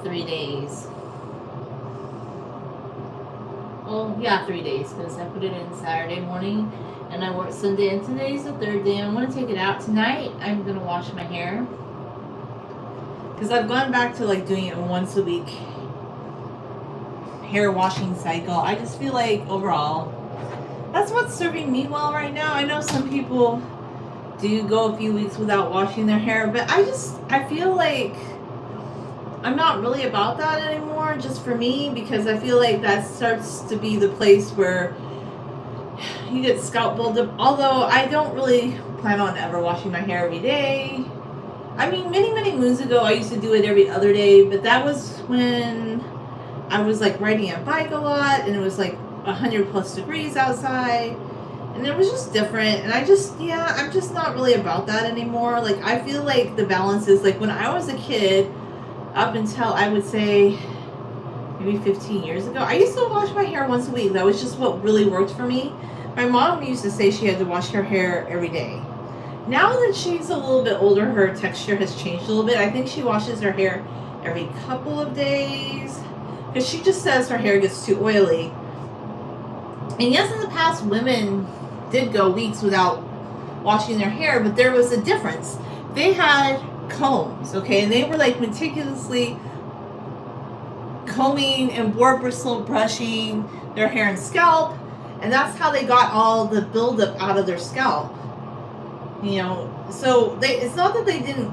3 days. Well, yeah, 3 days, because I put it in Saturday morning and I worked Sunday, and today's the third day. I'm going to take it out tonight. I'm going to wash my hair because I've gone back to like doing it once a week hair washing cycle. I just feel like overall that's what's serving me well right now. I know some people do go a few weeks without washing their hair, but I feel like I'm not really about that anymore, just for me, because I feel like that starts to be the place where you get scalp buildup. Although I don't really plan on ever washing my hair every day. I mean, many moons ago I used to do it every other day, but that was when I was like riding a bike a lot and it was like 100+ degrees outside. And it was just different. And I'm just not really about that anymore. Like, I feel like the balance is like when I was a kid, up until I would say maybe 15 years ago, I used to wash my hair once a week. That was just what really worked for me. My mom used to say she had to wash her hair every day. Now that she's a little bit older, her texture has changed a little bit. I think she washes her hair every couple of days because she just says her hair gets too oily. And yes, in the past, women did go weeks without washing their hair, but there was a difference. They had combs, okay, and they were like meticulously combing and boar bristle brushing their hair and scalp, and that's how they got all the buildup out of their scalp. You know, so it's not that they didn't.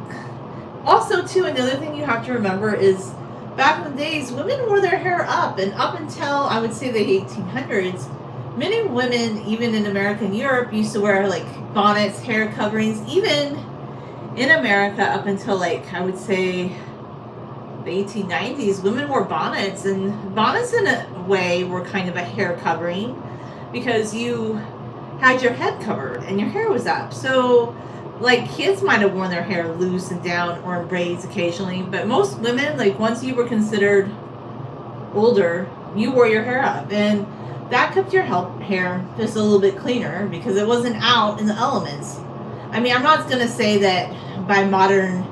Also, too, another thing you have to remember is back in the days, women wore their hair up, and up until I would say the 1800s, many women, even in America and Europe, used to wear like bonnets, hair coverings. Even in America, up until like I would say the 1890s, women wore bonnets, and bonnets in a way were kind of a hair covering because you had your head covered and your hair was up. So like kids might have worn their hair loose and down or in braids occasionally, but most women, like once you were considered older, you wore your hair up, and that kept your hair just a little bit cleaner because it wasn't out in the elements. I mean, I'm not going to say that by modern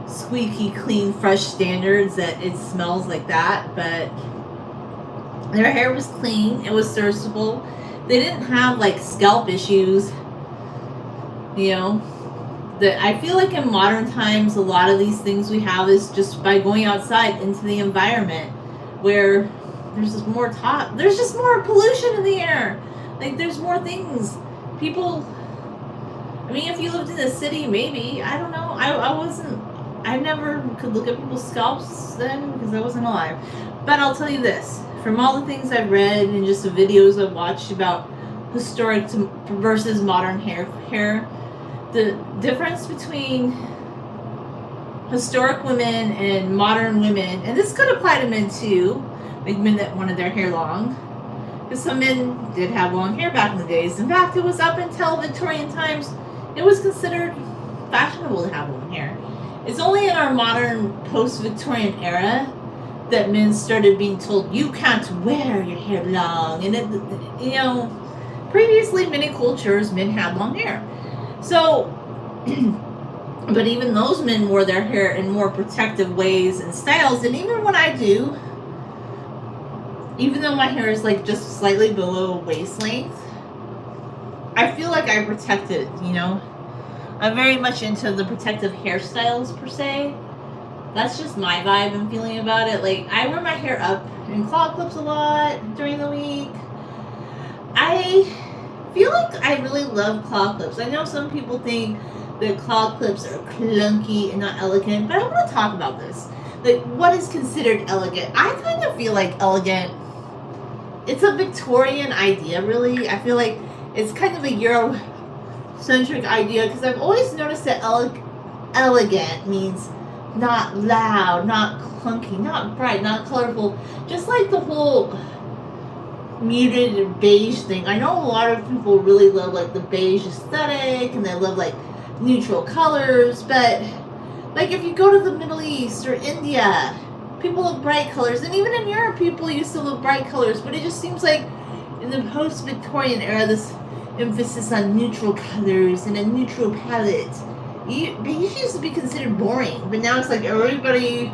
squeaky clean fresh standards that it smells like that, but their hair was clean, it was serviceable. They didn't have like scalp issues, you know. That I feel like in modern times, a lot of these things we have is just by going outside into the environment where there's just more there's just more pollution in the air. Like there's more things. People, I mean, if you lived in the city, maybe, I don't know. I never could look at people's scalps then because I wasn't alive. But I'll tell you this, from all the things I've read and just the videos I've watched about historic versus modern hair, the difference between historic women and modern women, and this could apply to men too, like men that wanted their hair long, because some men did have long hair back in the days. In fact, it was up until Victorian times, it was considered fashionable to have long hair. It's only in our modern post-Victorian era that men started being told, you can't wear your hair long. And, you know, previously, many cultures, men had long hair. So, but even those men wore their hair in more protective ways and styles. And even when I do, even though my hair is like just slightly below waist length, I feel like I protect it, you know. I'm very much into the protective hairstyles per se. That's just my vibe and feeling about it. Like, I wear my hair up in claw clips a lot during the week. I feel like I really love claw clips. I know some people think that claw clips are clunky and not elegant, but I want to talk about this. Like, what is considered elegant? I kind of feel like elegant, it's a Victorian idea, really. I feel like it's kind of a Eurocentric idea because I've always noticed that elegant means not loud, not clunky, not bright, not colorful. Just like the whole muted beige thing. I know a lot of people really love like the beige aesthetic and they love like neutral colors, but like if you go to the Middle East or India, people love bright colors, and even in Europe people used to love bright colors, but it just seems like in the post-Victorian era this emphasis on neutral colors and a neutral palette. Beige used to be considered boring, but now it's like everybody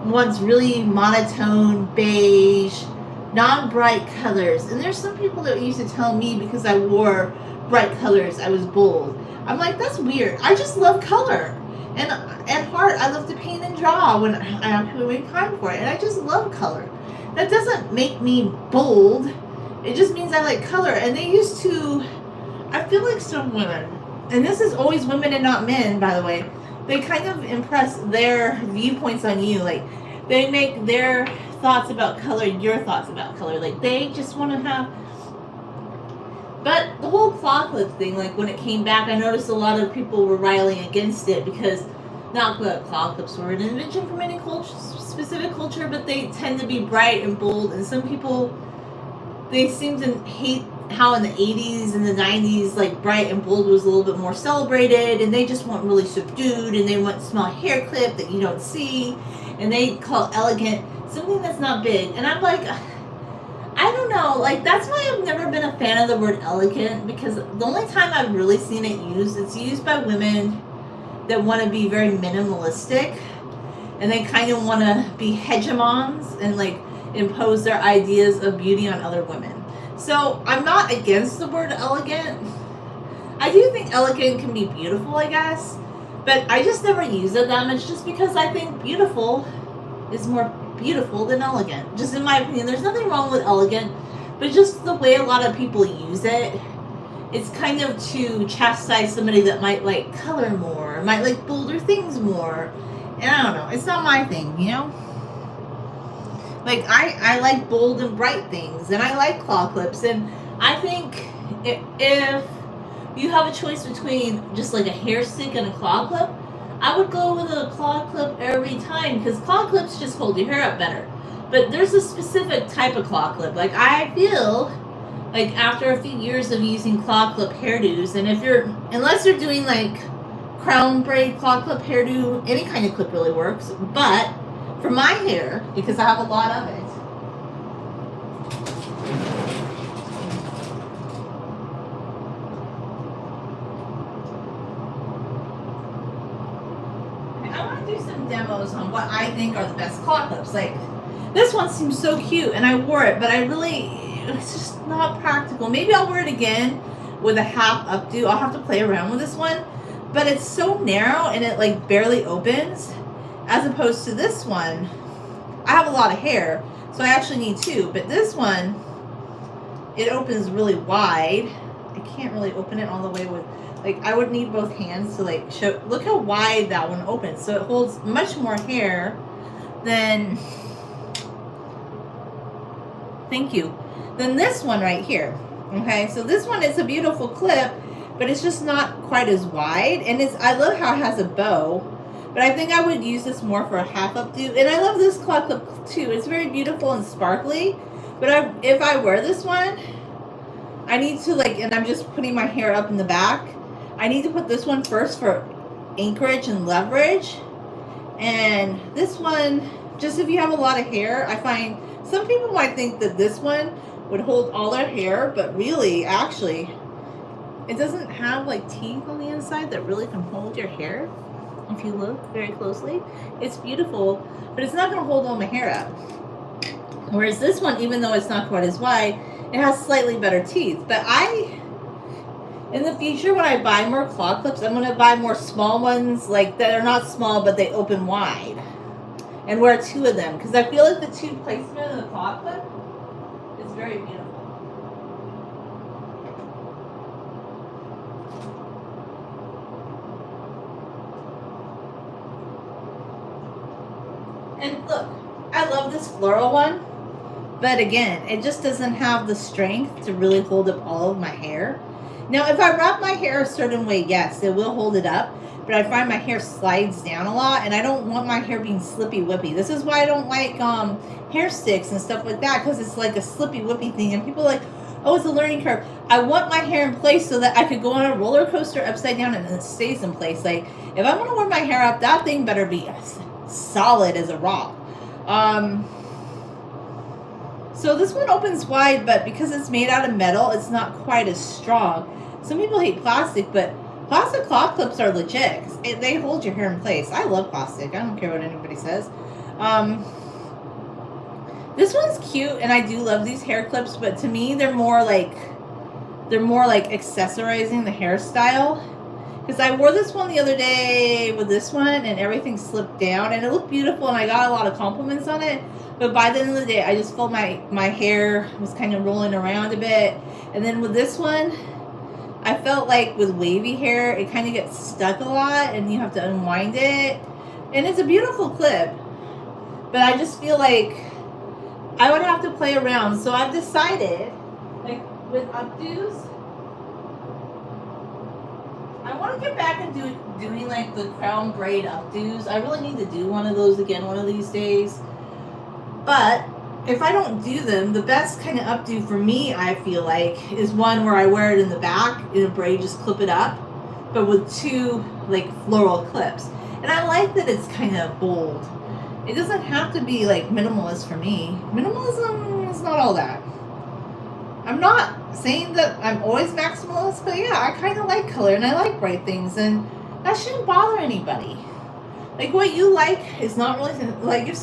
wants really monotone, beige, non-bright colors. And there's some people that used to tell me because I wore bright colors, I was bold. I'm like, that's weird. I just love color. And at heart, I love to paint and draw when I actually make time for it. And I just love color. That doesn't make me bold. It just means I like color. And they used to, I feel like some women, and this is always women and not men, by the way, they kind of impress their viewpoints on you. Like, they make their thoughts about color your thoughts about color. Like, they just want to have. But the whole claw clip thing, like when it came back, I noticed a lot of people were riling against it because not that claw clips were an invention from any culture, specific culture, but they tend to be bright and bold. And some people, they seem to hate how in the 80s and the 90s, like bright and bold was a little bit more celebrated, and they just want really subdued, and they want small hair clip that you don't see, and they call elegant something that's not big. And I'm like, I don't know, like that's why I've never been a fan of the word elegant, because the only time I've really seen it used, it's used by women that want to be very minimalistic, and they kind of want to be hegemons and like impose their ideas of beauty on other women. So I'm not against the word elegant. I do think elegant can be beautiful, I guess, but I just never use it that much just because I think beautiful is more beautiful than elegant. Just in my opinion, there's nothing wrong with elegant, but just the way a lot of people use it, it's kind of to chastise somebody that might like color more, might like bolder things more. And I don't know, it's not my thing, you know? Like, I like bold and bright things, and I like claw clips, and I think if you have a choice between just like a hair stick and a claw clip, I would go with a claw clip every time, because claw clips just hold your hair up better. But there's a specific type of claw clip. Like, I feel like after a few years of using claw clip hairdos, and unless you're doing like crown braid claw clip hairdo, any kind of clip really works, but for my hair, because I have a lot of it, I want to do some demos on what I think are the best claw clips. Like, this one seems so cute, and I wore it, but it's just not practical. Maybe I'll wear it again with a half updo. I'll have to play around with this one, but it's so narrow, and it like barely opens. As opposed to this one, I have a lot of hair, so I actually need two. But this one, it opens really wide. I can't really open it all the way with, like, I would need both hands to like show. Look how wide that one opens. So it holds much more hair than, thank you, than this one right here. Okay, so this one is a beautiful clip, but it's just not quite as wide. And I love how it has a bow. But I think I would use this more for a half updo. And I love this claw clip too. It's very beautiful and sparkly. But if I wear this one, I need to like, and I'm just putting my hair up in the back, I need to put this one first for anchorage and leverage. And this one, just if you have a lot of hair, I find some people might think that this one would hold all their hair, but really, actually, it doesn't have like teeth on the inside that really can hold your hair. If you look very closely, it's beautiful, but it's not going to hold all my hair up. Whereas this one, even though it's not quite as wide, it has slightly better teeth. But in the future, when I buy more claw clips, I'm going to buy more small ones, like that are not small, but they open wide, and wear two of them, because I feel like the two placement of the claw clip is very beautiful. And look, I love this floral one, but again, it just doesn't have the strength to really hold up all of my hair. Now, if I wrap my hair a certain way, yes, it will hold it up, but I find my hair slides down a lot, and I don't want my hair being slippy whippy. This is why I don't like hair sticks and stuff like that, because it's like a slippy whippy thing, and people are like, oh, it's a learning curve. I want my hair in place so that I could go on a roller coaster upside down and it stays in place. Like, if I want to wear my hair up, that thing better be solid as a rock. So this one opens wide, but because it's made out of metal, it's not quite as strong. Some people hate plastic, but plastic claw clips are legit. They hold your hair in place. I love plastic. I don't care what anybody says. This one's cute, and I do love these hair clips, but to me, they're more like accessorizing the hairstyle. Because I wore this one the other day with this one, and everything slipped down, and it looked beautiful, and I got a lot of compliments on it. But by the end of the day, I just felt my hair was kind of rolling around a bit. And then with this one, I felt like with wavy hair, it kind of gets stuck a lot, and you have to unwind it. And it's a beautiful clip, but I just feel like I would have to play around. So I've decided, like with updos, I want to get back and doing like the crown braid updos. I really need to do one of those again one of these days. But if I don't do them, the best kind of updo for me, I feel like, is one where I wear it in the back in a braid, just clip it up, but with two like floral clips. And I like that it's kind of bold. It doesn't have to be like minimalist for me. Minimalism is not all that. I'm not saying that I'm always maximalist, but yeah, I kind of like color and I like bright things, and that shouldn't bother anybody. Like what you like is not really like if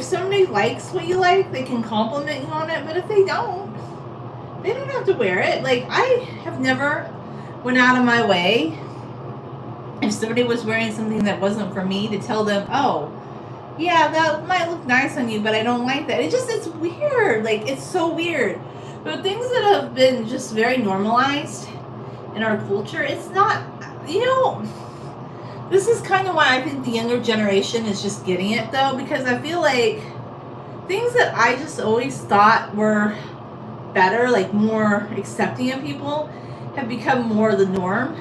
somebody likes what you like, they can compliment you on it, but if they don't have to wear it. Like I have never went out of my way if somebody was wearing something that wasn't for me to tell them, oh, yeah, that might look nice on you, but I don't like that. It's weird. Like, it's so weird. But things that have been just very normalized in our culture, it's not, this is kind of why I think the younger generation is just getting it, though, because I feel like things that I just always thought were better, like more accepting of people, have become more the norm.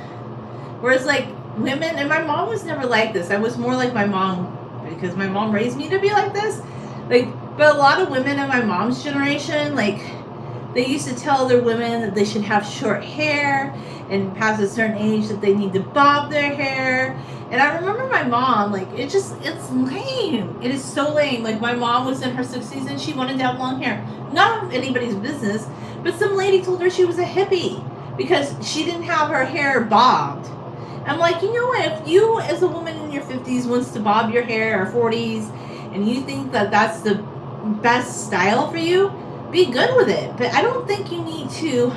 Whereas, like, women, and my mom was never like this. I was more like my mom because my mom raised me to be like this. Like, but a lot of women in my mom's generation, like, they used to tell their women that they should have short hair, and past a certain age that they need to bob their hair. And I remember my mom, like, it's lame. It is so lame. Like, my mom was in her 60s and she wanted to have long hair. Not of anybody's business, but some lady told her she was a hippie because she didn't have her hair bobbed. I'm like, you know what? If you, as a woman in your 50s, wants to bob your hair, or 40s, and you think that that's the best style for you, be good with it. But I don't think you need to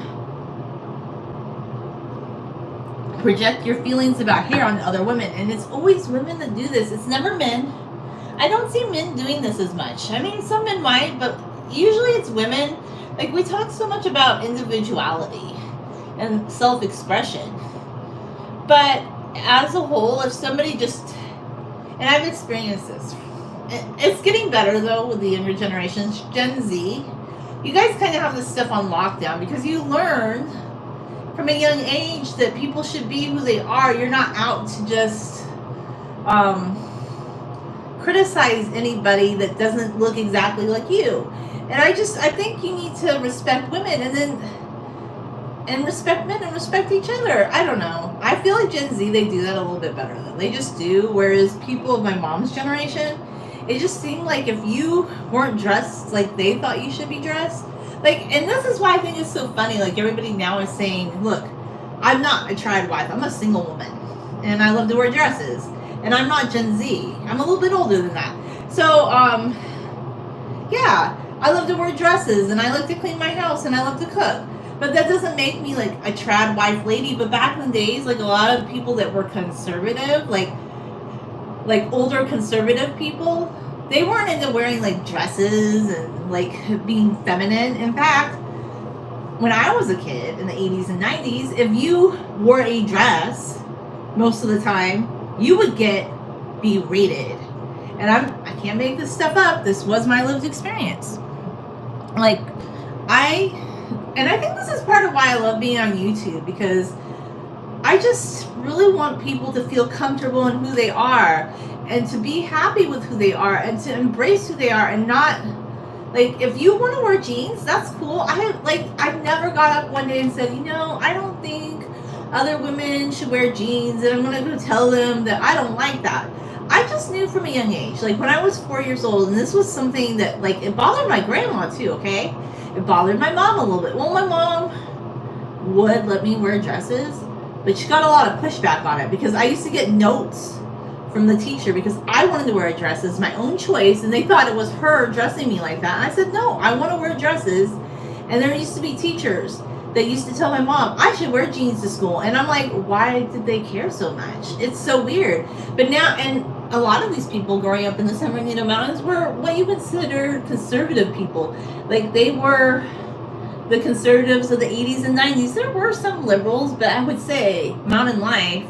project your feelings about hair on other women. And it's always women that do this. It's never men. I don't see men doing this as much. I mean, some men might, but usually it's women. Like, we talk so much about individuality and self-expression. But as a whole, if somebody just, and I've experienced this, it's getting better though with the younger generations, Gen Z. You guys kind of have this stuff on lockdown because you learned from a young age that people should be who they are. You're not out to just criticize anybody that doesn't look exactly like you. And I think you need to respect women and respect men and respect each other. I don't know. I feel like Gen Z, they do that a little bit better though. They just do. Whereas people of my mom's generation, it just seemed like if you weren't dressed like they thought you should be dressed, like, and this is why I think it's so funny. Like, everybody now is saying, look, I'm not a triad wife. I'm a single woman. And I love to wear dresses. And I'm not Gen Z. I'm a little bit older than that. So, yeah, I love to wear dresses. And I like to clean my house. And I love to cook. But that doesn't make me like a trad wife lady. But back in the days, like, a lot of people that were conservative, like older conservative people, they weren't into wearing like dresses and like being feminine. In fact, when I was a kid in the 80s and 90s, if you wore a dress most of the time, you would get berated. And I can't make this stuff up. This was my lived experience. Like, I think this is part of why I love being on YouTube, because I just really want people to feel comfortable in who they are and to be happy with who they are and to embrace who they are, and not, like, if you want to wear jeans, that's cool. I never got up one day and said, I don't think other women should wear jeans, and I'm going to go tell them that I don't like that. I just knew from a young age, like when I was 4 years old, and this was something that, like, it bothered my grandma too, okay? It bothered my mom a little bit. Well, my mom would let me wear dresses, but she got a lot of pushback on it because I used to get notes from the teacher because I wanted to wear dresses, my own choice, and they thought it was her dressing me like that. And I said, no, I want to wear dresses. And there used to be teachers that used to tell my mom, I should wear jeans to school. And I'm like, why did they care so much? It's so weird. But now, and a lot of these people growing up in the San Bernardino Mountains were what you consider conservative people. Like, they were the conservatives of the 80s and 90s. There were some liberals, but I would say Mountain Life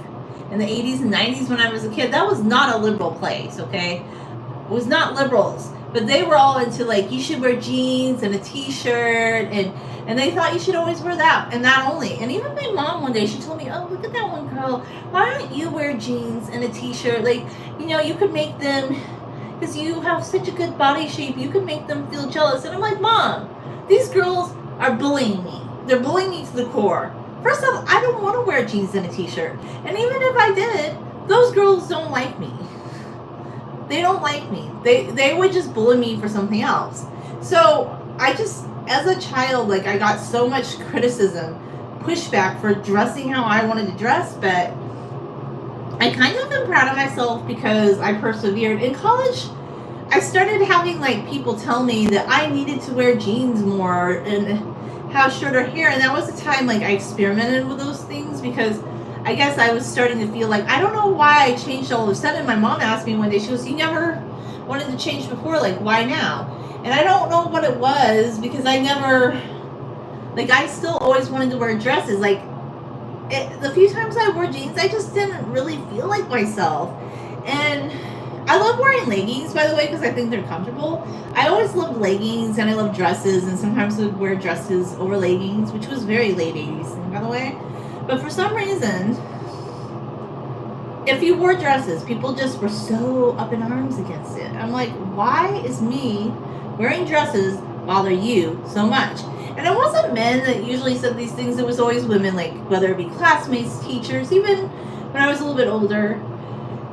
in the 80s and 90s when I was a kid, that was not a liberal place, okay? It was not liberals. But they were all into, like, you should wear jeans and a t-shirt, and they thought you should always wear that and that only. And even my mom one day, she told me, oh, look at that one girl. Why don't you wear jeans and a t-shirt? Like, you know, you could make them, because you have such a good body shape, you could make them feel jealous. And I'm like, Mom, these girls are bullying me. They're bullying me to the core. First off, I don't want to wear jeans and a t-shirt. And even if I did, those girls don't like me. They don't like me. They would just bully me for something else. So I just, as a child, like, I got so much criticism, pushback for dressing how I wanted to dress, but I kind of am proud of myself because I persevered. In college, I started having, like, people tell me that I needed to wear jeans more and have shorter hair, and that was the time, like, I experimented with those things because I guess I was starting to feel like, I don't know why I changed all of a sudden. My mom asked me one day, she goes, you never wanted to change before, like, why now? And I don't know what it was because I never, like, I still always wanted to wear dresses. Like, the few times I wore jeans, I just didn't really feel like myself. And I love wearing leggings, by the way, because I think they're comfortable. I always loved leggings, and I love dresses, and sometimes I would wear dresses over leggings, which was very late 80s thing, by the way. But for some reason, if you wore dresses, people just were so up in arms against it. I'm like, why is me wearing dresses bother you so much? And it wasn't men that usually said these things. It was always women, like, whether it be classmates, teachers, even when I was a little bit older,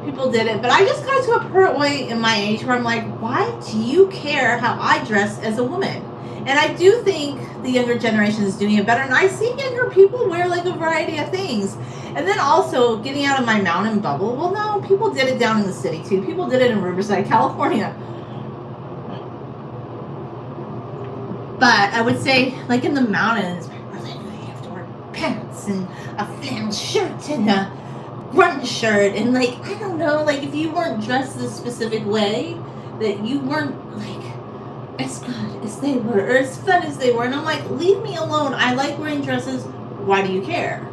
people did it. But I just got to a point in my age where I'm like, why do you care how I dress as a woman? And I do think the younger generation is doing it better. And I see younger people wear, like, a variety of things. And then also getting out of my mountain bubble. Well, no, people did it down in the city too. People did it in Riverside, California. But I would say, like, in the mountains, you have to wear pants and a flannel shirt and a grunge shirt. And, like, I don't know, like, if you weren't dressed this specific way, that you weren't, like, as good as they were or as fun as they were. And I'm like, leave me alone. I like wearing dresses. Why do you care?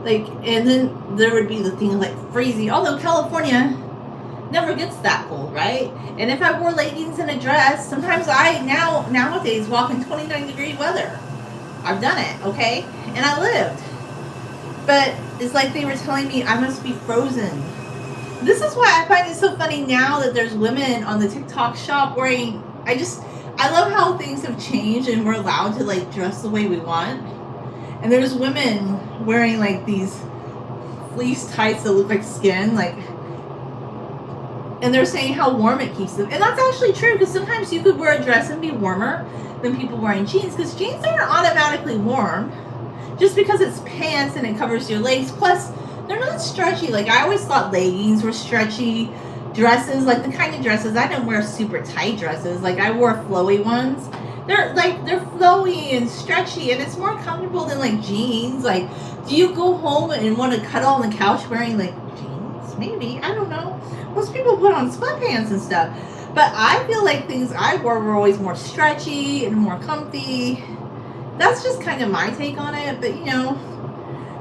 Like, and then there would be the thing of, like, freezing. Although California never gets that cold, right? And if I wore leggings and a dress, sometimes I nowadays walk in 29-degree weather. I've done it, okay? And I lived. But it's like they were telling me I must be frozen. This is why I find it so funny now that there's women on the TikTok shop wearing, I love how things have changed and we're allowed to, like, dress the way we want. And there's women wearing, like, these fleece tights that look like skin, like, and they're saying how warm it keeps them. And that's actually true, because sometimes you could wear a dress and be warmer than people wearing jeans, because jeans aren't automatically warm just because it's pants and it covers your legs. Plus, they're not stretchy. Like, I always thought leggings were stretchy. Dresses, like the kind of dresses, I didn't wear super tight dresses. Like, I wore flowy ones. They're flowy and stretchy, and it's more comfortable than, like, jeans. Like, do you go home and want to cuddle on the couch wearing, like, jeans? Maybe. I don't know. Most people put on sweatpants and stuff. But I feel like things I wore were always more stretchy and more comfy. That's just kind of my take on it. But, you know,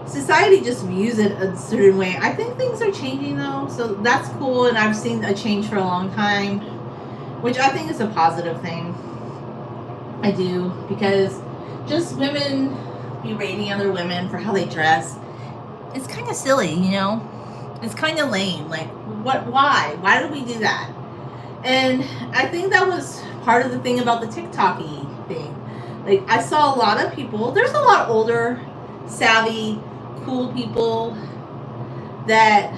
society just views it a certain way. I think things are changing, though, so that's cool, and I've seen a change for a long time, which I think is a positive thing. I do, because just women berating other women for how they dress, it's kind of silly, you know? It's kind of lame. Like, why do we do that? And I think that was part of the thing about the TikTok-y thing. Like, I saw a lot of people, there's a lot older, savvy, cool people that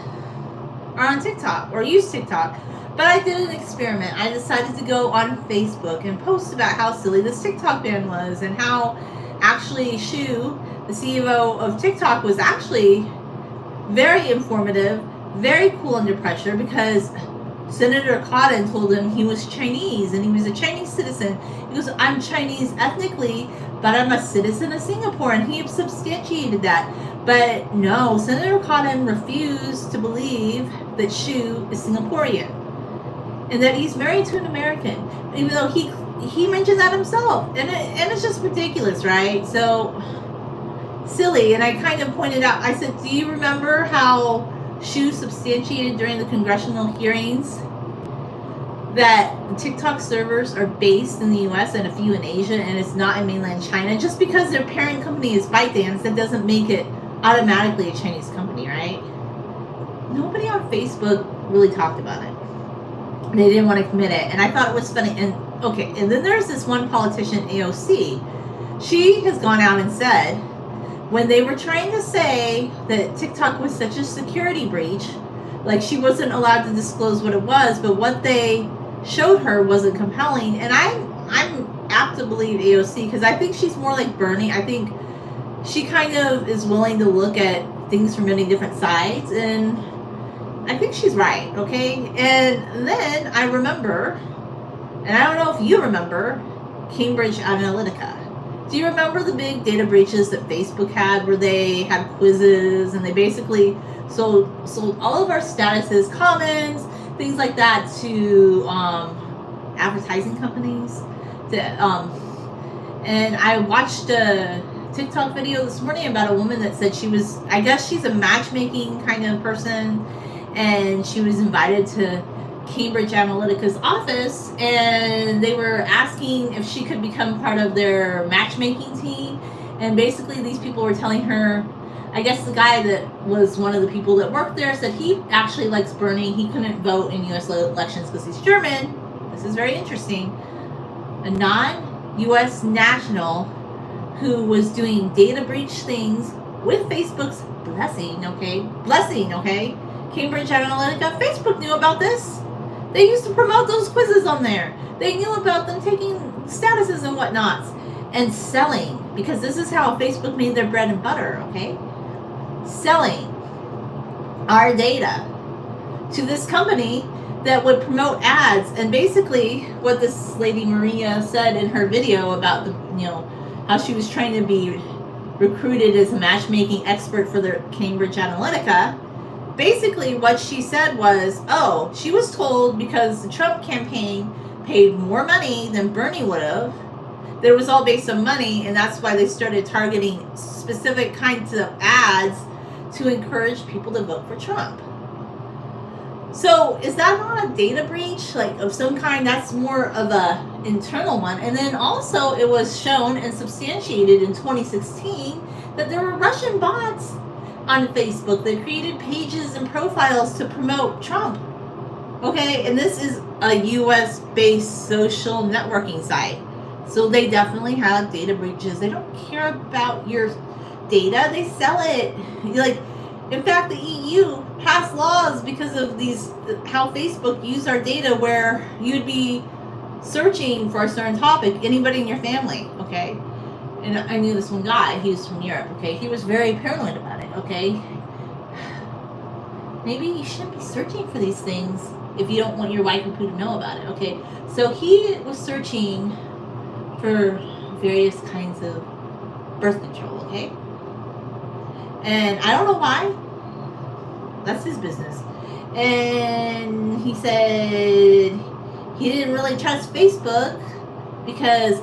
are on TikTok or use TikTok. But I did an experiment. I decided to go on Facebook and post about how silly this TikTok ban was, and how actually Shu, the CEO of TikTok, was actually very informative, very cool under pressure because Senator Cotton told him he was Chinese and he was a Chinese citizen. He goes, I'm Chinese ethnically, but I'm a citizen of Singapore, and he substantiated that. But no, Senator Cotton refused to believe that Xu is Singaporean and that he's married to an American, even though he mentioned that himself. And it's just ridiculous, right? So silly. And I kind of pointed out, I said, do you remember how Xu substantiated during the congressional hearings that TikTok servers are based in the US and a few in Asia, and it's not in mainland China? Just because their parent company is ByteDance, that doesn't make it automatically a Chinese company, right? Nobody on Facebook really talked about it. They didn't want to commit it, and I thought it was funny. And okay, and then there's this one politician, AOC. She has gone out and said, when they were trying to say that TikTok was such a security breach, like she wasn't allowed to disclose what it was, but what they showed her wasn't compelling. And I'm apt to believe AOC because I think she's more like Bernie. I think she kind of is willing to look at things from many different sides, and I think she's right, okay? And then I remember, and I don't know if you remember, Cambridge Analytica. Do you remember the big data breaches that Facebook had where they had quizzes and they basically sold all of our statuses, comments, things like that to advertising companies? And I watched a TikTok video this morning about a woman that said I guess she's a matchmaking kind of person, and she was invited to Cambridge Analytica's office, and they were asking if she could become part of their matchmaking team. And basically these people were telling her, I guess the guy that was one of the people that worked there said he actually likes Bernie. He couldn't vote in US elections because he's German. This is very interesting. A non-US national who was doing data breach things with Facebook's blessing, okay? Cambridge Analytica, Facebook knew about this. They used to promote those quizzes on there. They knew about them taking statuses and whatnots and selling, because this is how Facebook made their bread and butter, okay? Selling our data to this company that would promote ads. And basically what this lady Maria said in her video about how she was trying to be recruited as a matchmaking expert for the Cambridge Analytica. Basically what she said was, she was told because the Trump campaign paid more money than Bernie would have, that it was all based on money, and that's why they started targeting specific kinds of ads to encourage people to vote for Trump. So is that not a data breach, like of some kind? That's more of a internal one. And then also it was shown and substantiated in 2016 that there were Russian bots on Facebook that created pages and profiles to promote Trump. Okay, and this is a US based social networking site. So they definitely have data breaches. They don't care about your data, they sell it. Like, in fact, the EU passed laws because of how Facebook used our data, where you'd be searching for a certain topic, anybody in your family, okay? And I knew this one guy, he was from Europe, okay? He was very paranoid about it, okay? Maybe you shouldn't be searching for these things if you don't want your wife and poo to know about it, okay? So he was searching for various kinds of birth control, okay? And I don't know why. That's his business. And he said he didn't really trust Facebook because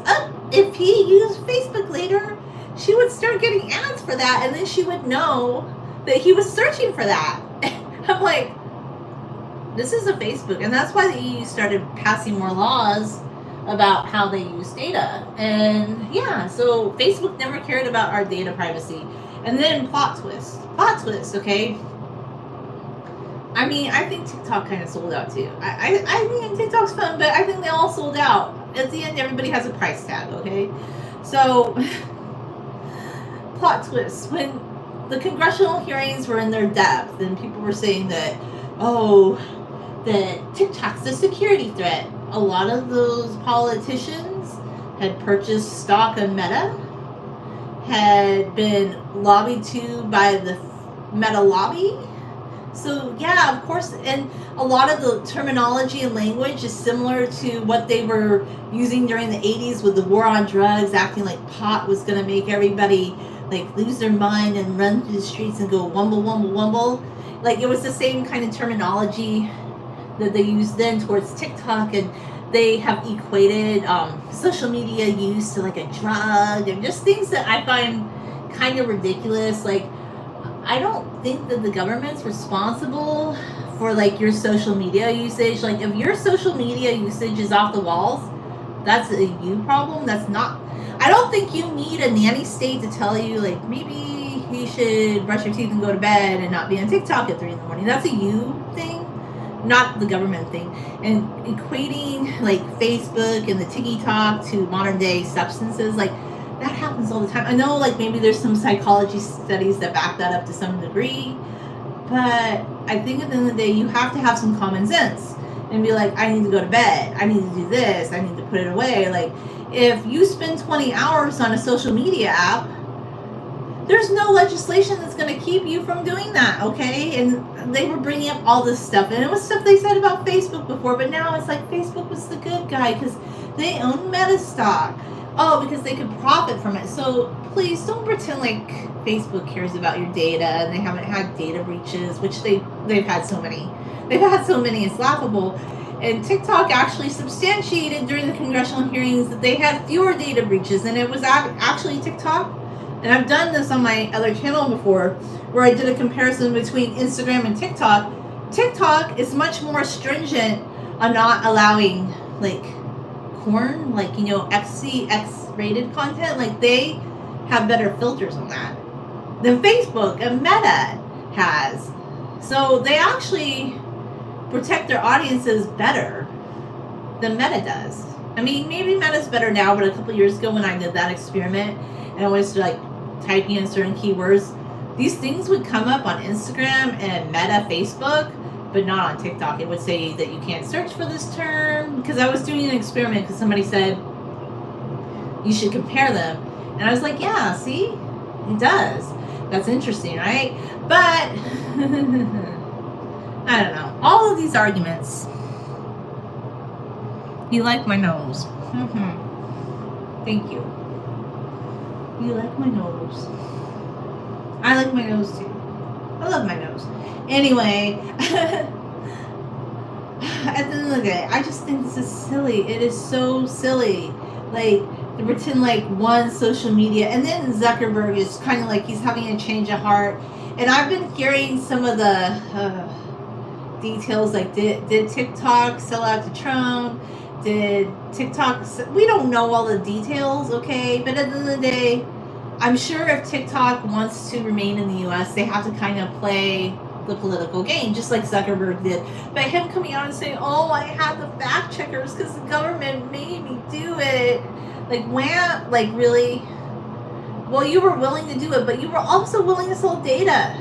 if he used Facebook later, she would start getting ads for that, and then she would know that he was searching for that. I'm like, this is a Facebook, and that's why the EU started passing more laws about how they use data. And yeah, so Facebook never cared about our data privacy. And then plot twist, okay? I mean, I think TikTok kind of sold out too. I mean, TikTok's fun, but I think they all sold out. At the end, everybody has a price tag, okay? So, plot twist. When the congressional hearings were in their depth, and people were saying that, that TikTok's a security threat. A lot of those politicians had purchased stock in Meta, had been lobbied to by the Meta lobby, So yeah, of course, and a lot of the terminology and language is similar to what they were using during the 80s with the war on drugs, acting like pot was going to make everybody like lose their mind and run through the streets and go wumble wumble wumble. Like it was the same kind of terminology that they used then towards TikTok, and they have equated social media use to like a drug and just things that I find kind of ridiculous. Like I don't think that the government's responsible for like your social media usage. Like if your social media usage is off the walls, that's a you problem. That's not. I don't think you need a nanny state to tell you like maybe you should brush your teeth and go to bed and not be on TikTok at 3 a.m. That's a you thing, not the government thing. And equating like Facebook and the TikTok to modern day substances, like that happens all the time. I know like maybe there's some psychology studies that back that up to some degree, but I think at the end of the day you have to have some common sense and be like, I need to go to bed, I need to do this, I need to put it away. Like if you spend 20 hours on a social media app, there's no legislation that's going to keep you from doing that, okay? And they were bringing up all this stuff, and it was stuff they said about Facebook before, but now it's like Facebook was the good guy because they own Meta stock. Oh, because they could profit from it. So please don't pretend like Facebook cares about your data and they haven't had data breaches, which they've had so many. They've had so many, it's laughable. And TikTok actually substantiated during the congressional hearings that they had fewer data breaches, and it was actually TikTok. And I've done this on my other channel before, where I did a comparison between Instagram and TikTok. TikTok is much more stringent on not allowing like porn, like X rated content. Like they have better filters on that than Facebook and Meta has. So they actually protect their audiences better than Meta does. I mean, maybe Meta's better now, but a couple years ago when I did that experiment and I was like typing in certain keywords, these things would come up on Instagram and Meta Facebook, but not on TikTok. It would say that you can't search for this term, because I was doing an experiment because somebody said you should compare them, and I was like, yeah, see, it does. That's interesting, right? But I don't know, all of these arguments. You like my nose. Thank you. You like my nose. I like my nose too. I love my nose. Anyway, at the end of the day, I just think this is silly. It is so silly. Like, to pretend like one social media, and then Zuckerberg is kind of like he's having a change of heart. And I've been hearing some of the details, like did TikTok sell out to Trump? Did TikTok, we don't know all the details, okay? But at the end of the day, I'm sure if TikTok wants to remain in the US, they have to kind of play the political game, just like Zuckerberg did. But him coming out and saying, oh, I had the fact checkers because the government made me do it. Like, when? Like, really? Well, you were willing to do it, but you were also willing to sell data.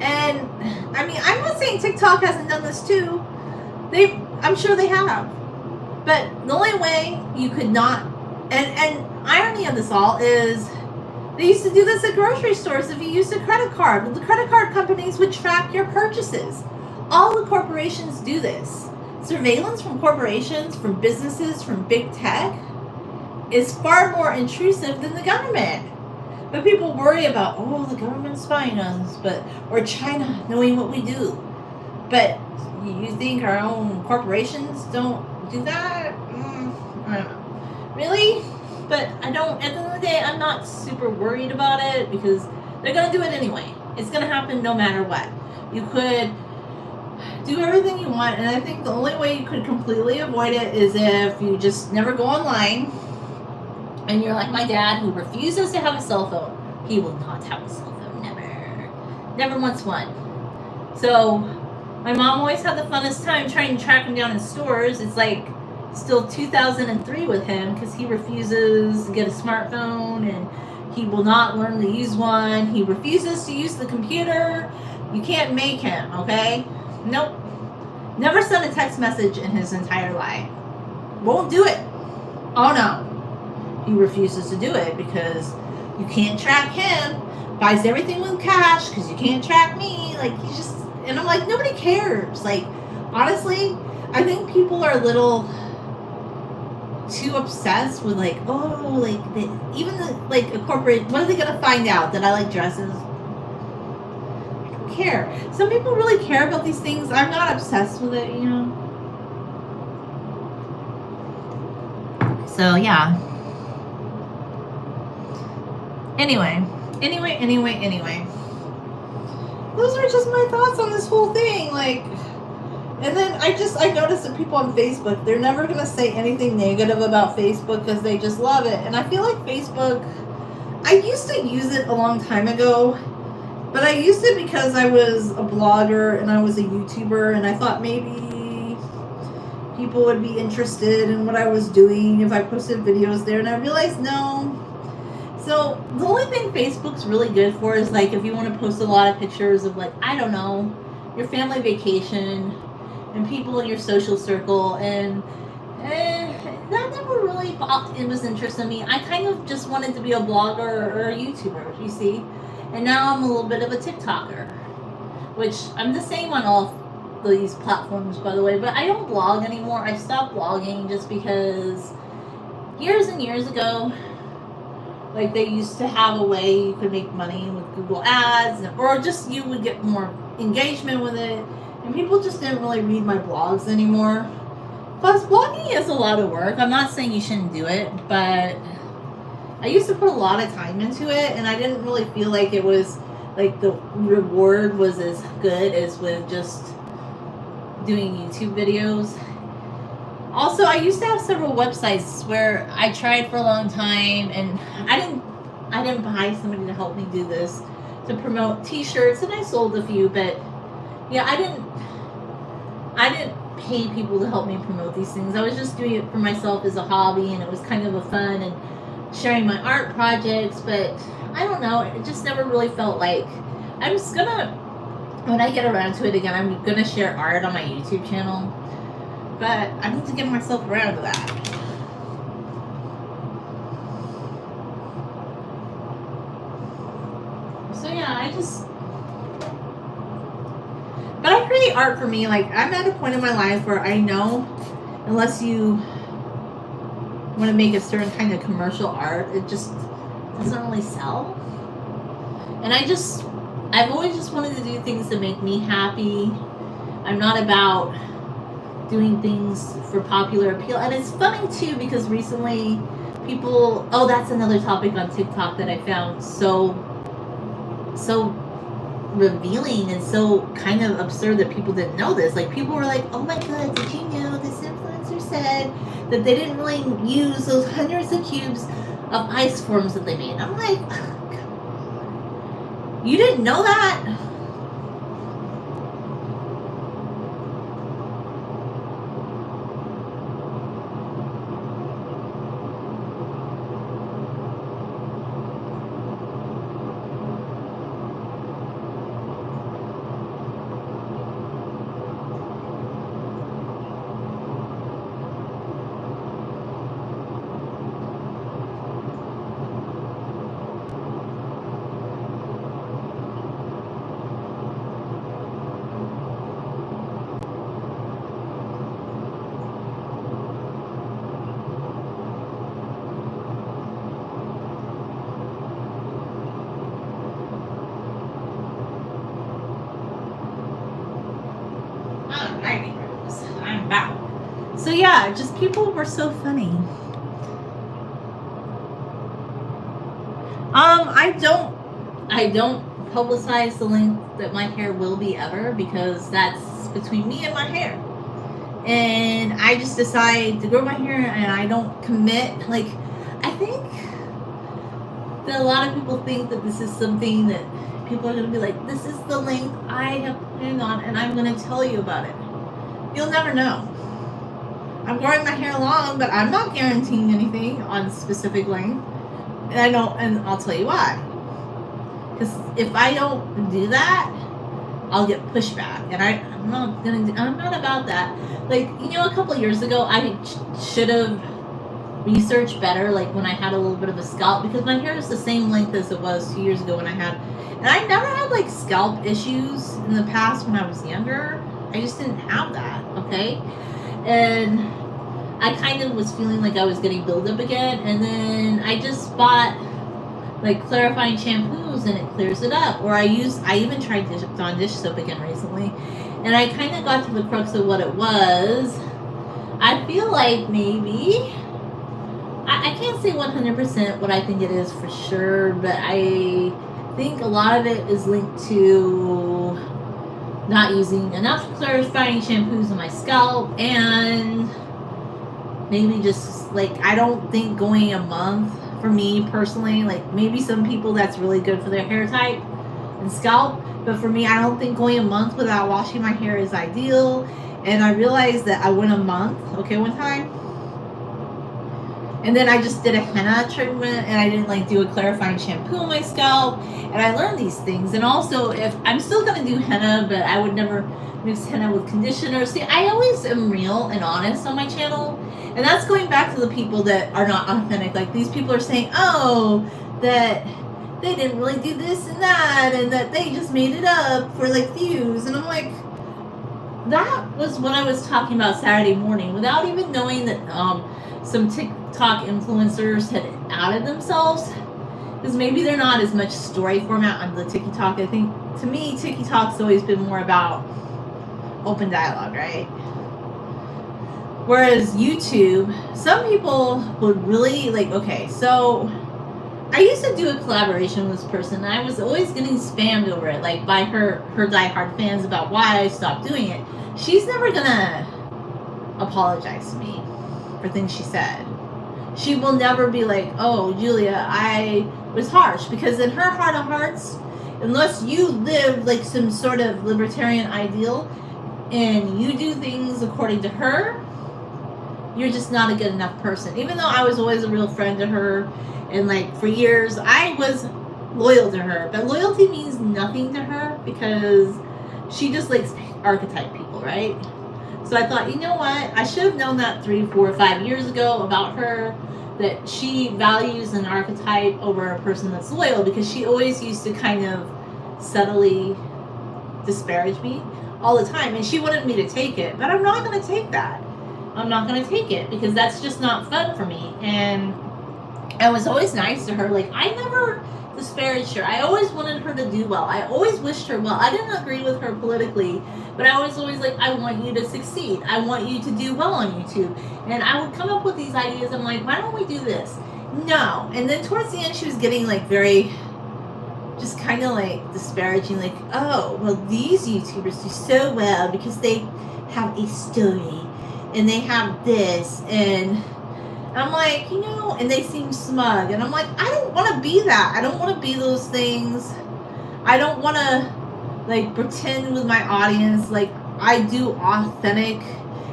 And, I mean, I'm not saying TikTok hasn't done this too. I'm sure they have. But the only way you could not, and irony of this all is they used to do this at grocery stores if you used a credit card. Well, the credit card companies would track your purchases. All the corporations do this. Surveillance from corporations, from businesses, from big tech is far more intrusive than the government. But people worry about, oh, the government's spying on us, or China knowing what we do. But you think our own corporations don't do that? I don't know. Really? But I don't, at the end of the day, I'm not super worried about it because they're going to do it anyway. It's going to happen no matter what. You could do everything you want, and I think the only way you could completely avoid it is if you just never go online and you're like my dad, who refuses to have a cell phone. He will not have a cell phone. Never wants one. So my mom always had the funnest time trying to track him down in stores. It's like still 2003 with him because he refuses to get a smartphone and he will not learn to use one. He refuses to use the computer. You can't make him, okay? Nope. Never sent a text message in his entire life. Won't do it. Oh no. He refuses to do it because you can't track him. Buys everything with cash because you can't track me. Like, And I'm like, nobody cares. Like, honestly, I think people are a little too obsessed with like, oh, like even the, like a corporate. What are they gonna find out that I like dresses? I don't care. Some people really care about these things. I'm not obsessed with it, you know. So yeah. Anyway. Those are just my thoughts on this whole thing. Like, and then I noticed that people on Facebook, they're never gonna say anything negative about Facebook because they just love it. And I feel like Facebook, I used to use it a long time ago, but I used it because I was a blogger and I was a YouTuber, and I thought maybe people would be interested in what I was doing if I posted videos there, and I realized no. So the only thing Facebook's really good for is like if you want to post a lot of pictures of like, I don't know, your family vacation and people in your social circle, and that never really it was interesting to me. I kind of just wanted to be a blogger or a YouTuber, you see, and now I'm a little bit of a TikToker, which I'm the same on all these platforms, by the way, but I don't blog anymore. I stopped blogging just because years and years ago, like they used to have a way you could make money with Google ads, or just you would get more engagement with it, and people just didn't really read my blogs anymore. Plus, blogging is a lot of work. I'm not saying you shouldn't do it, but I used to put a lot of time into it, and I didn't really feel like it was like the reward was as good as with just doing YouTube videos. Also, I used to have several websites where I tried for a long time, and I didn't buy somebody to help me do this, to promote t-shirts, and I sold a few, but yeah, I didn't pay people to help me promote these things. I was just doing it for myself as a hobby, and it was kind of a fun and sharing my art projects, but I don't know, it just never really felt like I'm just gonna, when I get around to it again, I'm gonna share art on my YouTube channel. But I need to get myself around to that. So yeah, but I create art for me. Like, I'm at a point in my life where I know unless you want to make a certain kind of commercial art, it just doesn't really sell. And I've always just wanted to do things that make me happy. I'm not about doing things for popular appeal. And it's funny too, because recently people, that's another topic on TikTok that I found so revealing and so kind of absurd that people didn't know this. Like, people were like, oh my god, did you know this influencer said that they didn't really use those hundreds of cubes of ice forms that they made? I'm like, oh, come on. You didn't know that? I'm back. So yeah, just people were so funny. I don't publicize the length that my hair will be ever, because that's between me and my hair. And I just decide to grow my hair, and I don't commit. Like, I think that a lot of people think that this is something that people are going to be like, this is the length I have planned on, and I'm going to tell you about it. You'll never know. I'm growing my hair long, but I'm not guaranteeing anything on specific length. And I'll tell you why. Because if I don't do that, I'll get pushback, and I'm not about that. Like, a couple of years ago, I should have research better, like when I had a little bit of a scalp, because my hair is the same length as it was 2 years ago when I had, and I never had like scalp issues in the past when I was younger. I just didn't have that, okay? And I kind of was feeling like I was getting buildup again, and then I just bought like clarifying shampoos and it clears it up. Or I even tried Dawn dish soap again recently, and I kind of got to the crux of what it was. I feel like maybe I can't say 100% what I think it is for sure, but I think a lot of it is linked to not using enough clarifying shampoos on my scalp, and maybe just like, I don't think going a month for me personally, like maybe some people that's really good for their hair type and scalp, but for me, I don't think going a month without washing my hair is ideal. And I realized that I went a month, okay, one time, and then I just did a henna treatment, and I didn't like do a clarifying shampoo on my scalp, and I learned these things. And also, if I'm still gonna do henna, but I would never mix henna with conditioner. See, I always am real and honest on my channel, and that's going back to the people that are not authentic. Like these people are saying, oh, that they didn't really do this and that, and that they just made it up for like views. And I'm like, that was what I was talking about Saturday morning, without even knowing that some TikTok influencers had outed themselves, because maybe they're not as much story format on the TikTok. I think, to me, TikTok's always been more about open dialogue, right? Whereas YouTube, some people would really like, okay, so I used to do a collaboration with this person, and I was always getting spammed over it, like by her diehard fans about why I stopped doing it. She's never gonna apologize to me for things she said. She will never be like, oh, Julia, I was harsh, because in her heart of hearts, unless you live like some sort of libertarian ideal and you do things according to her, you're just not a good enough person. Even though I was always a real friend to her, and like for years I was loyal to her, but loyalty means nothing to her because she just likes archetype people, right? So I thought, you know what, I should have known that 3, 4, 5 years ago about her, that she values an archetype over a person that's loyal, because she always used to kind of subtly disparage me all the time, and she wanted me to take it, but I'm not going to take that. I'm not going to take it, because that's just not fun for me. And I was always nice to her. Like, I never disparaged her. I always wanted her to do well. I always wished her well. I didn't agree with her politically, but I was always like, I want you to succeed. I want you to do well on YouTube. And I would come up with these ideas. I'm like, why don't we do this? No. And then towards the end, she was getting like very, just kind of like disparaging, like, oh, well, these YouTubers do so well because they have a story and they have this, and I'm like, you know, and they seem smug, and I'm like, I don't want to be that. I don't want to be those things. I don't want to like pretend with my audience like I do authentic.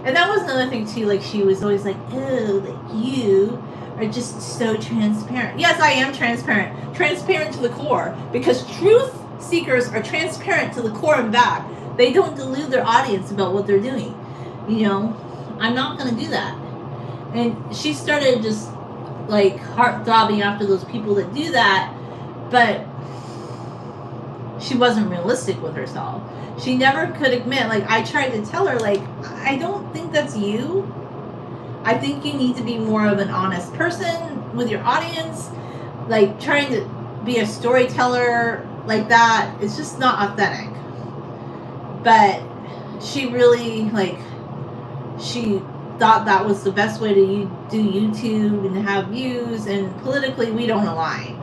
And that was another thing too, like she was always like, oh, like you are just so transparent. Yes, I am transparent. Transparent to the core, because truth seekers are transparent to the core and back. They don't delude their audience about what they're doing. You know, I'm not going to do that. And she started just like heart throbbing after those people that do that, but she wasn't realistic with herself. She never could admit, like I tried to tell her, like, I don't think that's you. I think you need to be more of an honest person with your audience. Like trying to be a storyteller like that, it's just not authentic. But she really, like, she thought that was the best way to do YouTube and have views, and politically we don't align.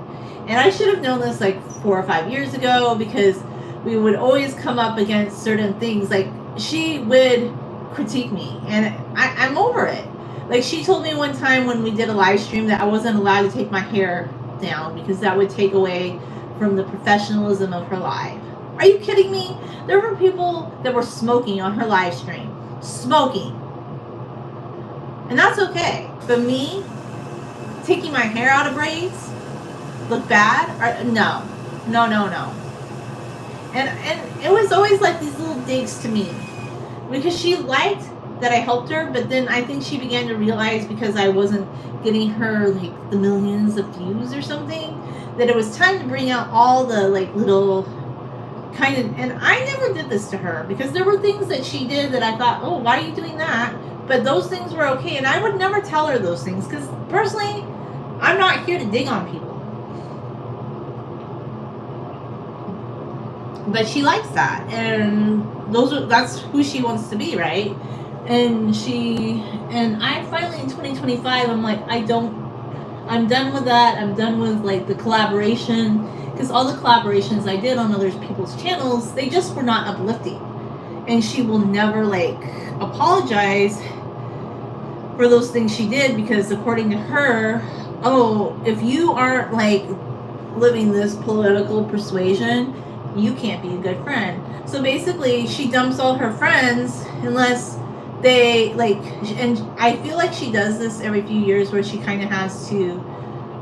And I should have known this like 4 or 5 years ago, because we would always come up against certain things. Like she would critique me, and I'm over it. Like she told me one time when we did a live stream that I wasn't allowed to take my hair down because that would take away from the professionalism of her live. Are you kidding me? There were people that were smoking on her live stream. Smoking. And that's okay. But me taking my hair out of braids look bad? No. And it was always like these little digs to me, because she liked that I helped her, but then I think she began to realize, because I wasn't getting her like the millions of views or something, that it was time to bring out all the like little kind of, and I never did this to her, because there were things that she did that I thought, oh, why are you doing that? But those things were okay, and I would never tell her those things, because personally, I'm not here to dig on people. But she likes that, and that's who she wants to be, right? And I finally in 2025, I'm like, I'm done with that. I'm done with like the collaboration, because all the collaborations I did on other people's channels, they just were not uplifting. And she will never like apologize for those things she did, because according to her, oh, if you aren't like living this political persuasion, you can't be a good friend. So basically, she dumps all her friends unless they like, and I feel like she does this every few years, where she kind of has to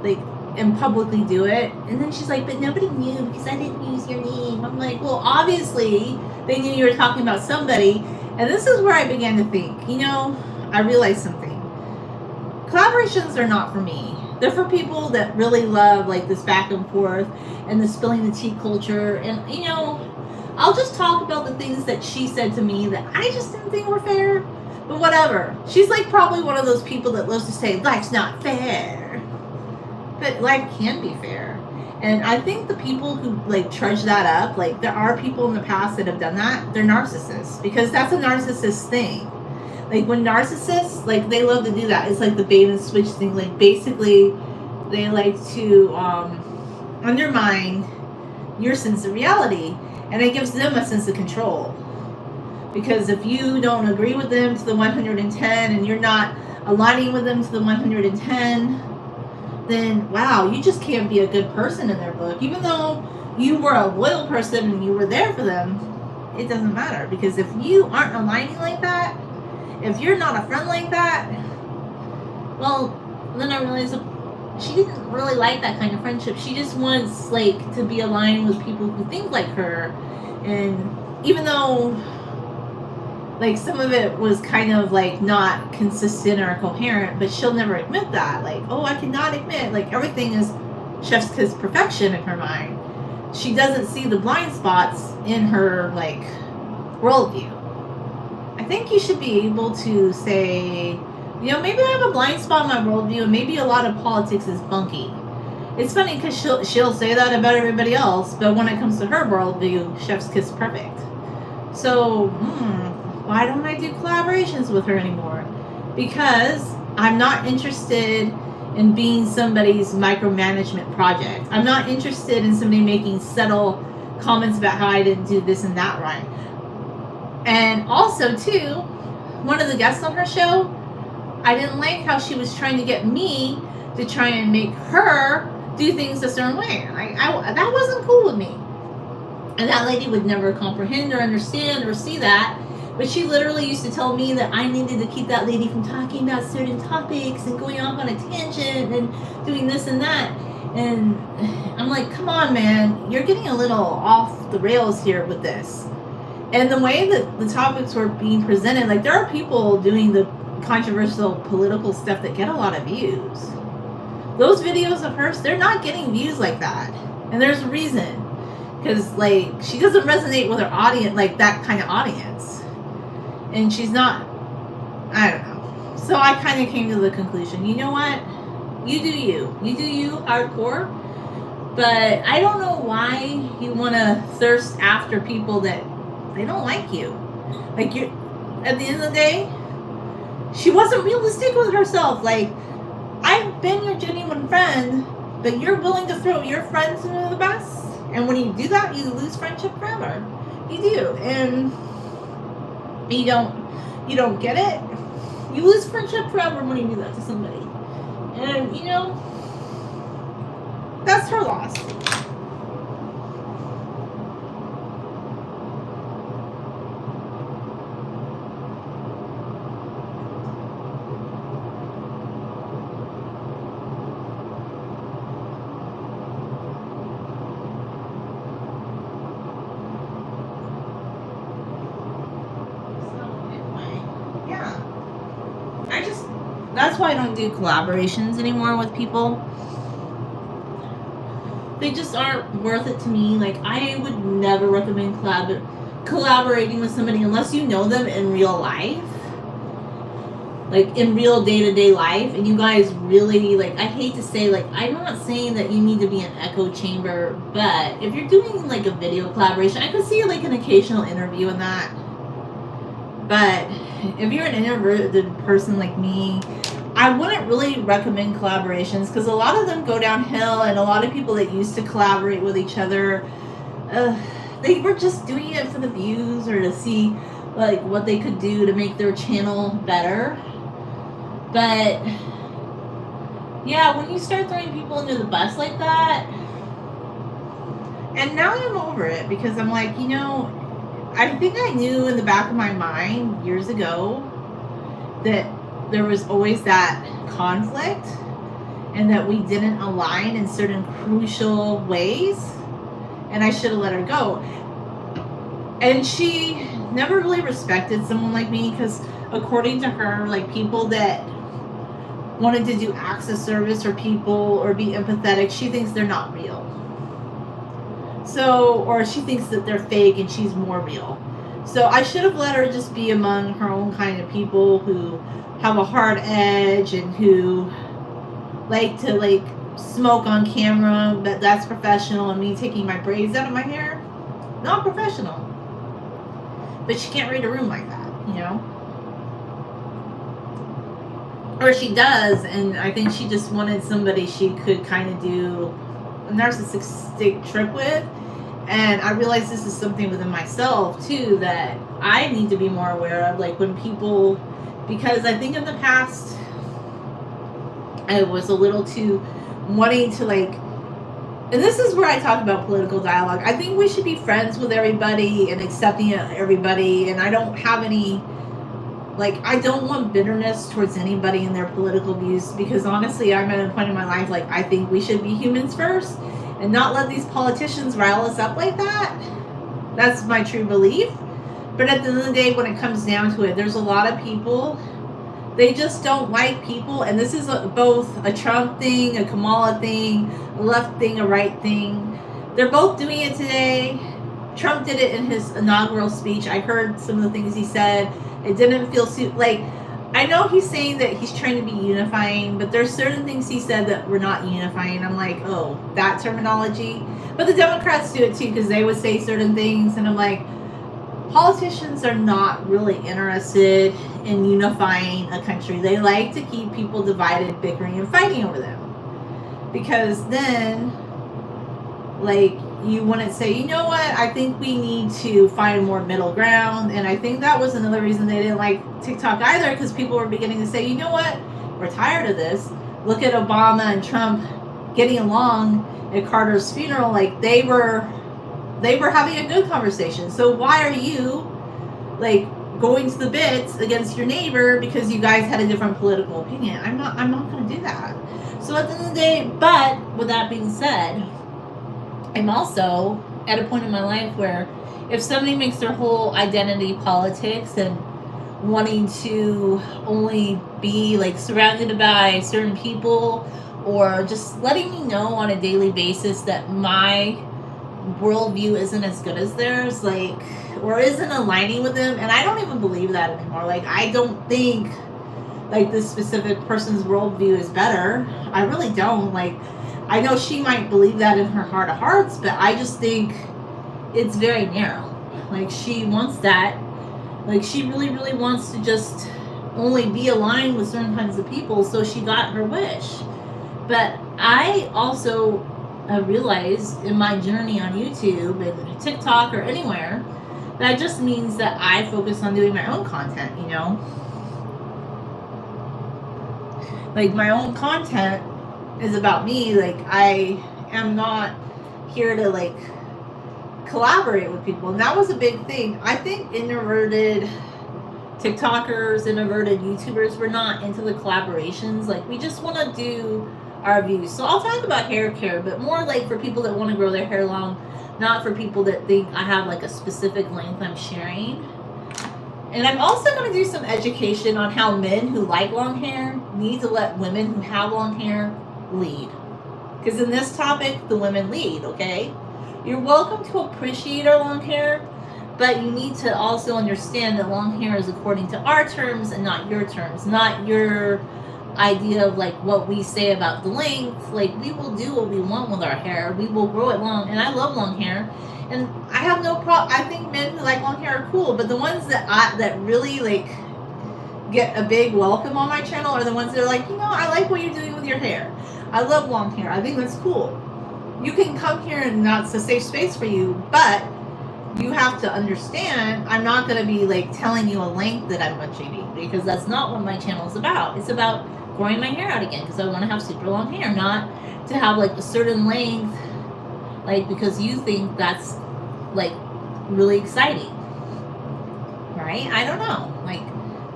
like and publicly do it, and then she's like, but nobody knew because I didn't use your name. I'm like, well, obviously they knew you were talking about somebody. And this is where I began to think, I realized something. Collaborations are not for me. They're for people that really love like this back and forth and the spilling the tea culture. And I'll just talk about the things that she said to me that I just didn't think were fair. But whatever. She's like probably one of those people that loves to say life's not fair. But life can be fair. And I think the people who like trudge that up, like there are people in the past that have done that, they're narcissists, because that's a narcissist thing. Like when narcissists, like they love to do that. It's like the bait and switch thing. Like basically they like to undermine your sense of reality, and it gives them a sense of control. Because if you don't agree with them to the 110 and you're not aligning with them to the 110, then wow, you just can't be a good person in their book. Even though you were a loyal person and you were there for them, it doesn't matter. Because if you aren't aligning like that, if you're not a friend like that, well, then I realized she didn't really like that kind of friendship. She just wants like to be aligned with people who think like her. And even though like some of it was kind of like not consistent or coherent, but she'll never admit that. Like, oh, I cannot admit, like everything is chef's kiss perfection in her mind. She doesn't see the blind spots in her like worldview. I think you should be able to say, maybe I have a blind spot in my worldview, and maybe a lot of politics is funky. It's funny because she'll say that about everybody else, but when it comes to her worldview, chef's kiss perfect. So, why don't I do collaborations with her anymore? Because I'm not interested in being somebody's micromanagement project. I'm not interested in somebody making subtle comments about how I didn't do this and that right. And also, too, one of the guests on her show, I didn't like how she was trying to get me to try and make her do things a certain way. That wasn't cool with me. And that lady would never comprehend or understand or see that. But she literally used to tell me that I needed to keep that lady from talking about certain topics and going off on a tangent and doing this and that. And I'm like, come on, man. You're getting a little off the rails here with this. And the way that the topics were being presented, like there are people doing the controversial political stuff that get a lot of views. Those videos of hers, they're not getting views like that. And there's a reason. Because like she doesn't resonate with her audience, like that kind of audience. And she's not, I don't know. So I kind of came to the conclusion, you know what? You do you. You do you hardcore. But I don't know why you want to thirst after people that they don't like you. Like you, at the end of the day, she wasn't realistic with herself. Like, I've been your genuine friend, but you're willing to throw your friends into the bus. And when you do that, you lose friendship forever. You do. And you don't get it. You lose friendship forever when you do that to somebody. And that's her loss. Yeah. That's why I don't do collaborations anymore with people. They just aren't worth it to me. Like, I would never recommend collaborating with somebody unless you know them in real life. Like, in real day-to-day life. And you guys really, like, I hate to say, like, I'm not saying that you need to be an echo chamber. But if you're doing, like, a video collaboration, I could see, like, an occasional interview in that. But if you're an introverted person like me, I wouldn't really recommend collaborations because a lot of them go downhill, and a lot of people that used to collaborate with each other, they were just doing it for the views or to see like what they could do to make their channel better. But yeah, when you start throwing people under the bus like that, and now I'm over it because I'm like, you know, I think I knew in the back of my mind years ago that there was always that conflict and that we didn't align in certain crucial ways, and I should have let her go. And she never really respected someone like me because according to her, like, people that wanted to do acts of service or people or be empathetic, she thinks they're not real. So, or she thinks that they're fake and she's more real. So I should have let her just be among her own kind of people who have a hard edge and who like to like smoke on camera, but that's professional, and me taking my braids out of my hair, not professional. But she can't read a room like that, you know? Or she does, and I think she just wanted somebody she could kind of do a narcissistic trip with. And I realize this is something within myself too that I need to be more aware of. Like, when people, because I think in the past I was a little too wanting to like, and this is where I talk about political dialogue. I think we should be friends with everybody and accepting everybody, and I don't have any, like, I don't want bitterness towards anybody and their political views, because honestly, I'm at a point in my life, like, I think we should be humans first and not let these politicians rile us up like that. That's my true belief. But at the end of the day, when it comes down to it, there's a lot of people, they just don't like people. And this is both a Trump thing, a Kamala thing, a left thing, a right thing. They're both doing it today. Trump did it in his inaugural speech. I heard some of the things he said. It didn't feel like, I know he's saying that he's trying to be unifying, but there's certain things he said that were not unifying. I'm like, oh, that terminology. But the Democrats do it too, because they would say certain things, and I'm like, politicians are not really interested in unifying a country. They like to keep people divided, bickering, and fighting over them. Because then, like, you wouldn't say, you know what, I think we need to find more middle ground. And I think that was another reason they didn't like TikTok either, because people were beginning to say, you know what, we're tired of this. Look at Obama and Trump getting along at Carter's funeral. Like, they were having a good conversation. So why are you like going to the bits against your neighbor because you guys had a different political opinion? I'm not going to do that. So at the end of the day, but with that being said, I'm also at a point in my life where if somebody makes their whole identity politics and wanting to only be like surrounded by certain people, or just letting me know on a daily basis that my worldview isn't as good as theirs, like, or isn't aligning with them, and I don't even believe that anymore. Like, I don't think like this specific person's worldview is better. I really don't. Like, I know she might believe that in her heart of hearts, but I just think it's very narrow. Like, she wants that. Like, she really, really wants to just only be aligned with certain kinds of people, so she got her wish. But I also realized in my journey on YouTube and TikTok or anywhere, that just means that I focus on doing my own content, you know? Like, my own content is about me. Like, I am not here to like collaborate with people. And that was a big thing. I think introverted TikTokers, introverted YouTubers, were not into the collaborations. Like, we just want to do our views. So I'll talk about hair care, but more like for people that want to grow their hair long, not for people that think I have like a specific length I'm sharing. And I'm also going to do some education on how men who like long hair need to let women who have long hair lead. Because in this topic, the women lead, okay? You're welcome to appreciate our long hair, but you need to also understand that long hair is according to our terms and not your terms, not your idea of like what we say about the length. Like, we will do what we want with our hair. We will grow it long, and I love long hair. And I have no problem. I think men who like long hair are cool, but the ones that really like get a big welcome on my channel are the ones that are like, I like what you're doing with your hair. I love long hair. I think that's cool. You can come here and that's a safe space for you, but you have to understand I'm not going to be like telling you a length that I'm achieving, because that's not what my channel is about. It's about growing my hair out again because I want to have super long hair, not to have like a certain length, like because you think that's like really exciting, right? I don't know. Like,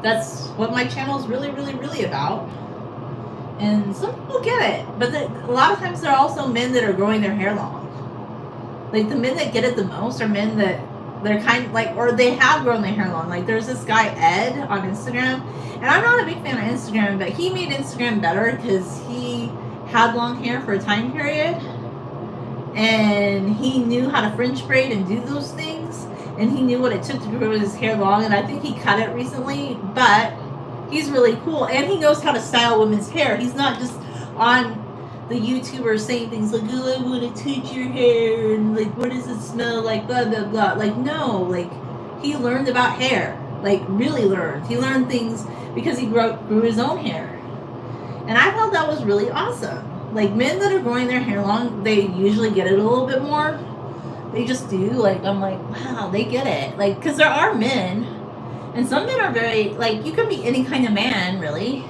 that's what my channel is really, really, really about. And some people get it, but a lot of times there are also men that are growing their hair long. Like, the men that get it the most are men that they're kind of like, or they have grown their hair long. Like, there's this guy Ed on Instagram, and I'm not a big fan of Instagram, but he made Instagram better because he had long hair for a time period, and he knew how to French braid and do those things, and he knew what it took to grow his hair long. And I think he cut it recently, but he's really cool, and he knows how to style women's hair. He's not just on the YouTubers saying things like, oh, I want to touch your hair, and like, what does it smell like, blah, blah, blah. Like, no, like, he learned about hair, like, really learned. He learned things because he grew his own hair. And I thought that was really awesome. Like, men that are growing their hair long, they usually get it a little bit more. They just do. Like, I'm like, wow, they get it. Like, because there are men, and some men are very, like, you can be any kind of man, really.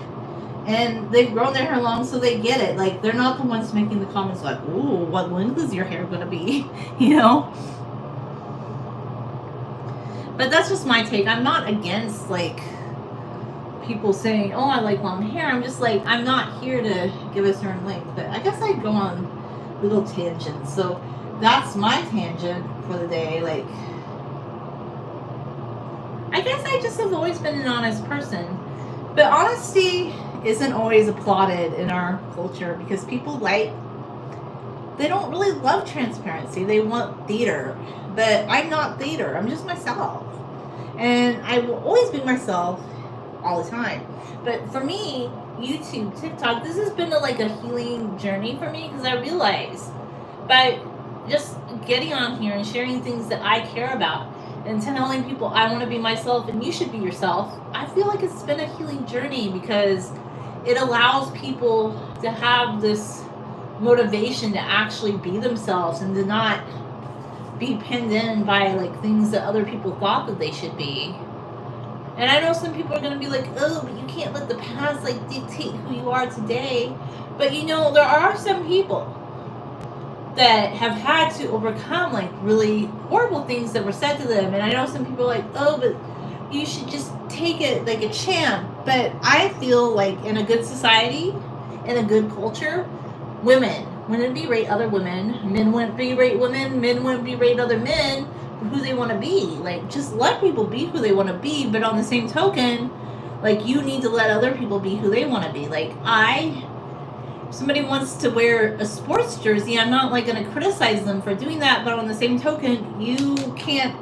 And they've grown their hair long, so they get it. Like, they're not the ones making the comments like, ooh, what length is your hair going to be? You know? But that's just my take. I'm not against, like, people saying, oh, I like long hair. I'm just like, I'm not here to give a certain length. But I guess I go on little tangents. So that's my tangent for the day. Like, I guess I just have always been an honest person. But honesty isn't always applauded in our culture because people they don't really love transparency. They want theater. But I'm not theater. I'm just myself. And I will always be myself all the time. But for me, YouTube, TikTok, this has been like a healing journey for me, because I realize by just getting on here and sharing things that I care about and telling people I want to be myself and you should be yourself, I feel like it's been a healing journey, because it allows people to have this motivation to actually be themselves and to not be pinned in by like things that other people thought that they should be. And I know some people are going to be like, oh, but you can't let the past like dictate who you are today. But you know, there are some people that have had to overcome like really horrible things that were said to them. And I know some people are like, oh, but you should just take it like a champ. But I feel like in a good society, in a good culture, women wouldn't berate other women, men wouldn't berate women, men wouldn't berate other men for who they want to be. Like, just let people be who they want to be, but on the same token, like, you need to let other people be who they want to be. Like, somebody wants to wear a sports jersey, I'm not like going to criticize them for doing that, but on the same token, you can't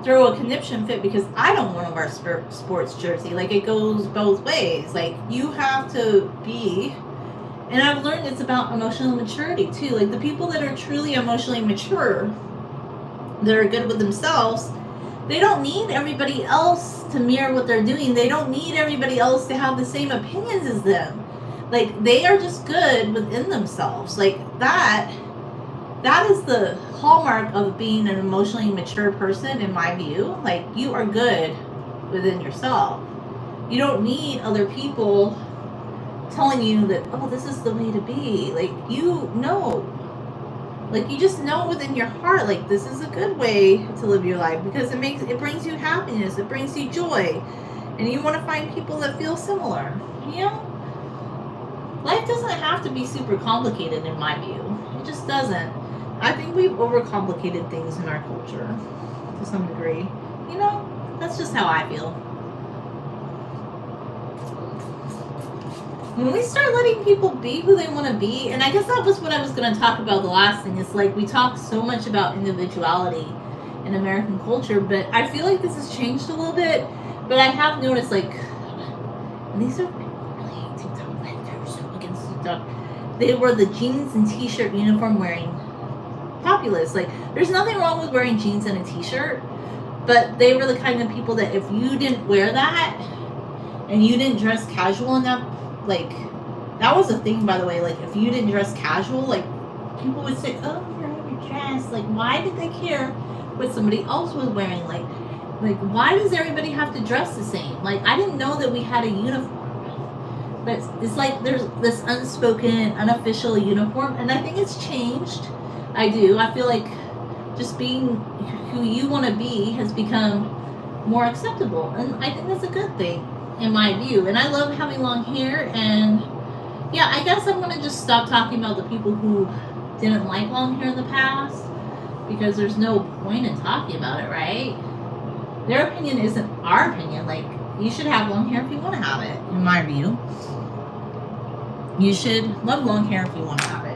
throw a conniption fit because I don't want to wear a sports jersey. Like, it goes both ways. Like, you have to be. And I've learned it's about emotional maturity too. Like, the people that are truly emotionally mature, that are good with themselves, they don't need everybody else to mirror what they're doing. They don't need everybody else to have the same opinions as them. Like, they are just good within themselves. Like, that is the hallmark of being an emotionally mature person, in my view. Like, you are good within yourself. You don't need other people telling you that, oh, this is the way to be. Like, you know. Like, you just know within your heart, like, this is a good way to live your life, because it brings you happiness, it brings you joy, and you want to find people that feel similar. You know, life doesn't have to be super complicated, in my view. It just doesn't. I think we've overcomplicated things in our culture to some degree. You know, that's just how I feel. when we start letting people be who they want to be, and I guess that was what I was going to talk about. The last thing is like we talk so much about individuality in American culture, but I feel like this has changed a little bit. But I have noticed, like, and these are people really hate TikTok, like they're so against TikTok. They were the jeans and t-shirt uniform wearing populace. Like, there's nothing wrong with wearing jeans and a t-shirt, but they were the kind of people that if you didn't wear that and you didn't dress casual enough, like, that was a thing, by the way. Like, if you didn't dress casual, like, people would say, "Oh, you're overdressed." Like, why did they care what somebody else was wearing? Like, why does everybody have to dress the same? Like, I didn't know that we had a uniform, but it's like there's this unspoken, unofficial uniform, and I think it's changed. I do. I feel like just being who you want to be has become more acceptable, and I think that's a good thing in my view. And I love having long hair, and yeah, I guess I'm gonna just stop talking about the people who didn't like long hair in the past, because there's no point in talking about it, right? Their opinion isn't our opinion. Like, you should have long hair if you want to have it, in my view. You should love long hair if you want to have it.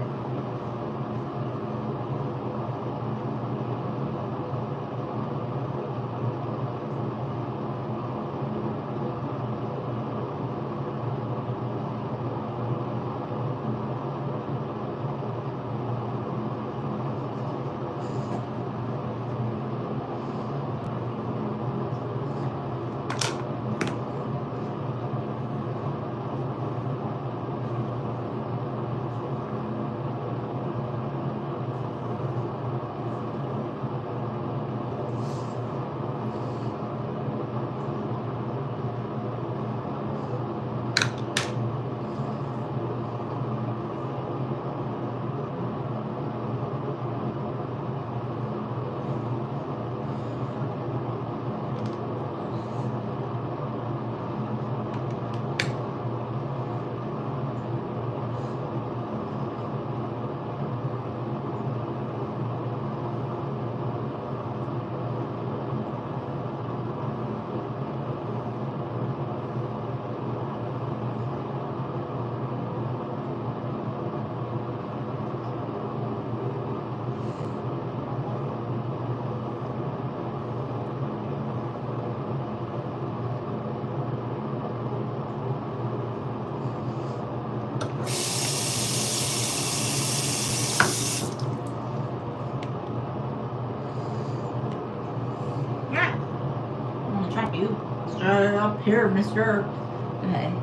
You start up here, mister. Okay.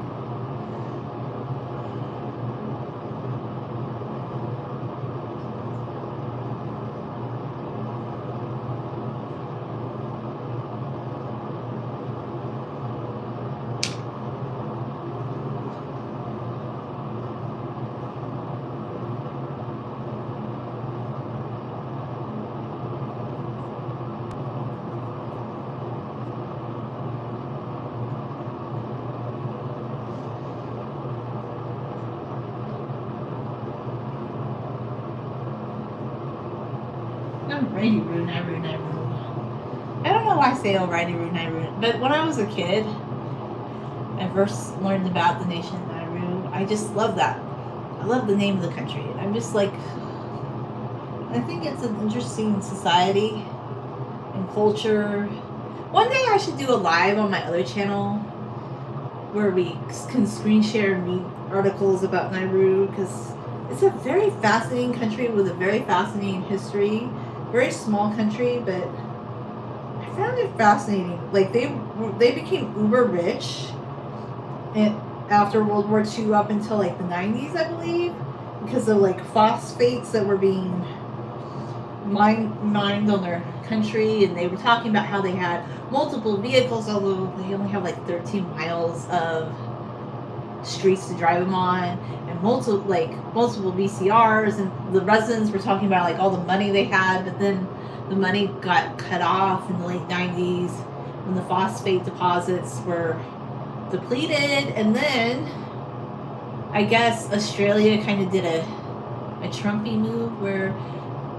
Alrighty, rude. I don't know why I say alrighty, rude. But when I was a kid, I first learned about the nation of Nauru. I just love that. I love the name of the country. I'm just like, I think it's an interesting society and culture. One day I should do a live on my other channel where we can screen share and read articles about Nauru, because it's a very fascinating country with a very fascinating history. Very small country, but I found it fascinating. Like, they became uber rich after World War II up until like the 90s, I believe, because of like phosphates that were being mined on their country. And they were talking about how they had multiple vehicles, although they only have like 13 miles of streets to drive them on, and multiple VCRs. And the residents were talking about like all the money they had, but then the money got cut off in the late 90s when the phosphate deposits were depleted. And then I guess Australia kind of did a Trumpy move where,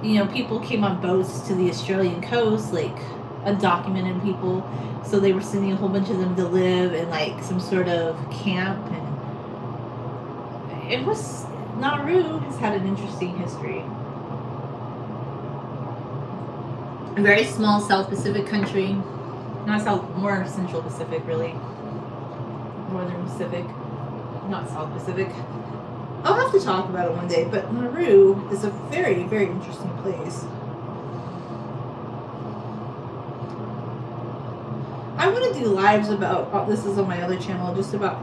you know, people came on boats to the Australian coast, like undocumented people, so they were sending a whole bunch of them to live in like some sort of camp. And it was, Nauru has had an interesting history. A very small South Pacific country, not South, more Central Pacific, really. Northern Pacific, not South Pacific. I'll have to talk about it one day, but Nauru is a very, very interesting place. I want to do lives about, this is on my other channel, just about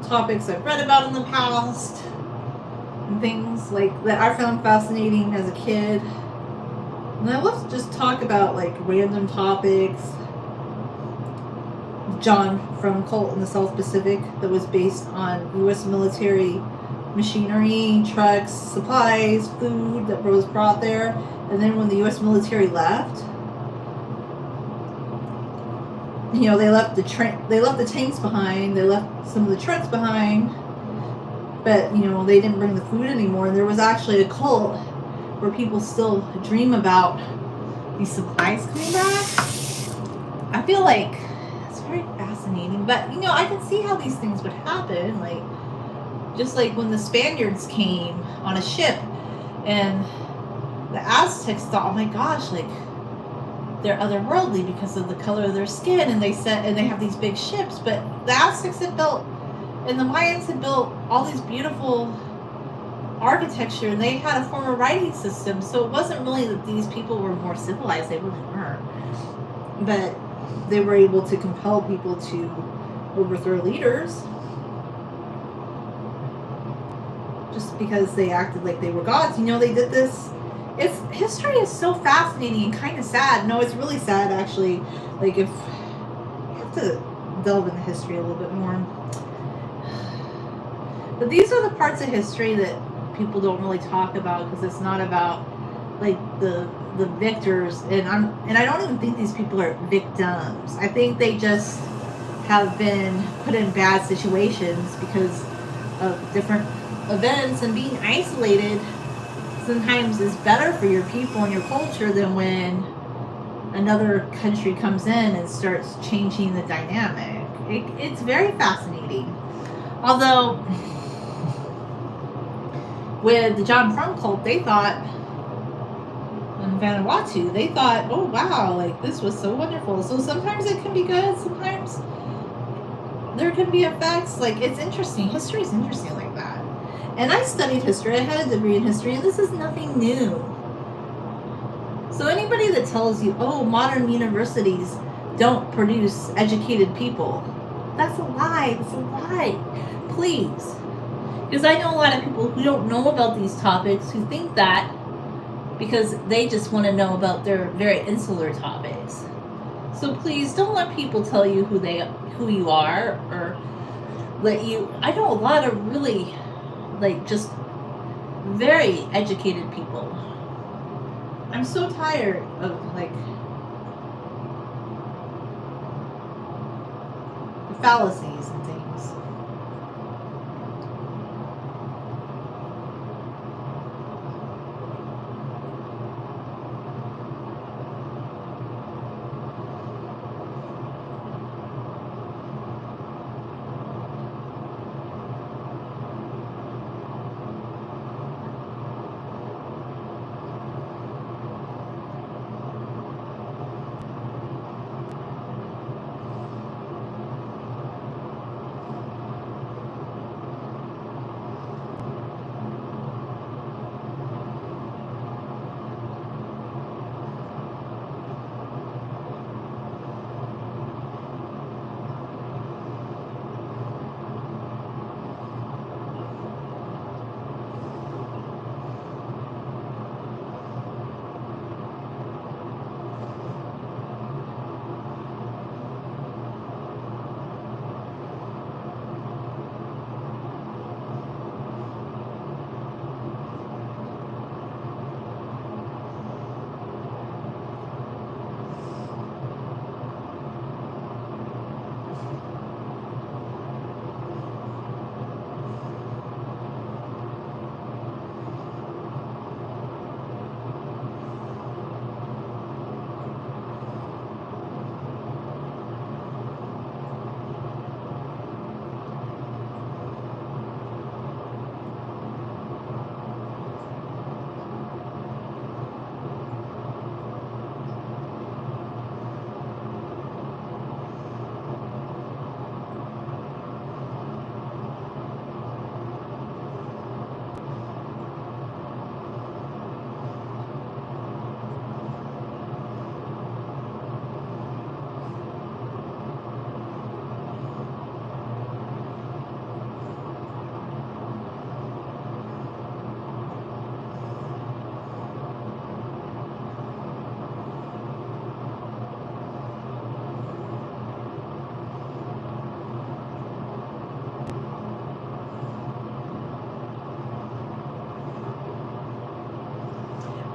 topics I've read about in the past and things like that I found fascinating as a kid. And I love to just talk about like random topics. John from Cult in the South Pacific, that was based on U.S. military machinery, trucks, supplies, food that was brought there. And then when the U.S. military left, you know, they left the tanks behind, they left some of the trucks behind, but you know, they didn't bring the food anymore. And there was actually a cult where people still dream about these supplies coming back. I feel like it's very fascinating, but you know, I can see how these things would happen, like just like when the Spaniards came on a ship and the Aztecs thought, oh my gosh, like they're otherworldly because of the color of their skin, and they have these big ships. But the Aztecs had built, and the Mayans had built all these beautiful architecture, and they had a form of writing system, so it wasn't really that these people were more civilized, they really weren't, but they were able to compel people to overthrow leaders just because they acted like they were gods. You know, they did this. History is so fascinating and kind of sad. No, it's really sad, actually. Like, if you have to delve into history a little bit more. But these are the parts of history that people don't really talk about, because it's not about like the victors, and I don't even think these people are victims. I think they just have been put in bad situations because of different events, and being isolated sometimes is better for your people and your culture than when another country comes in and starts changing the dynamic. It's very fascinating. Although with the John Frum cult, they thought, in Vanuatu, they thought, oh wow, like this was so wonderful. So sometimes it can be good, sometimes there can be effects. Like, it's interesting. History is interesting like that. And I studied history. I had a degree in history, and this is nothing new. So anybody that tells you, oh, modern universities don't produce educated people, that's a lie. That's a lie. Please. Because I know a lot of people who don't know about these topics who think that because they just want to know about their very insular topics. So please don't let people tell you who you are, or let you. I know a lot of really, like, just very educated people. I'm so tired of like the fallacies and things.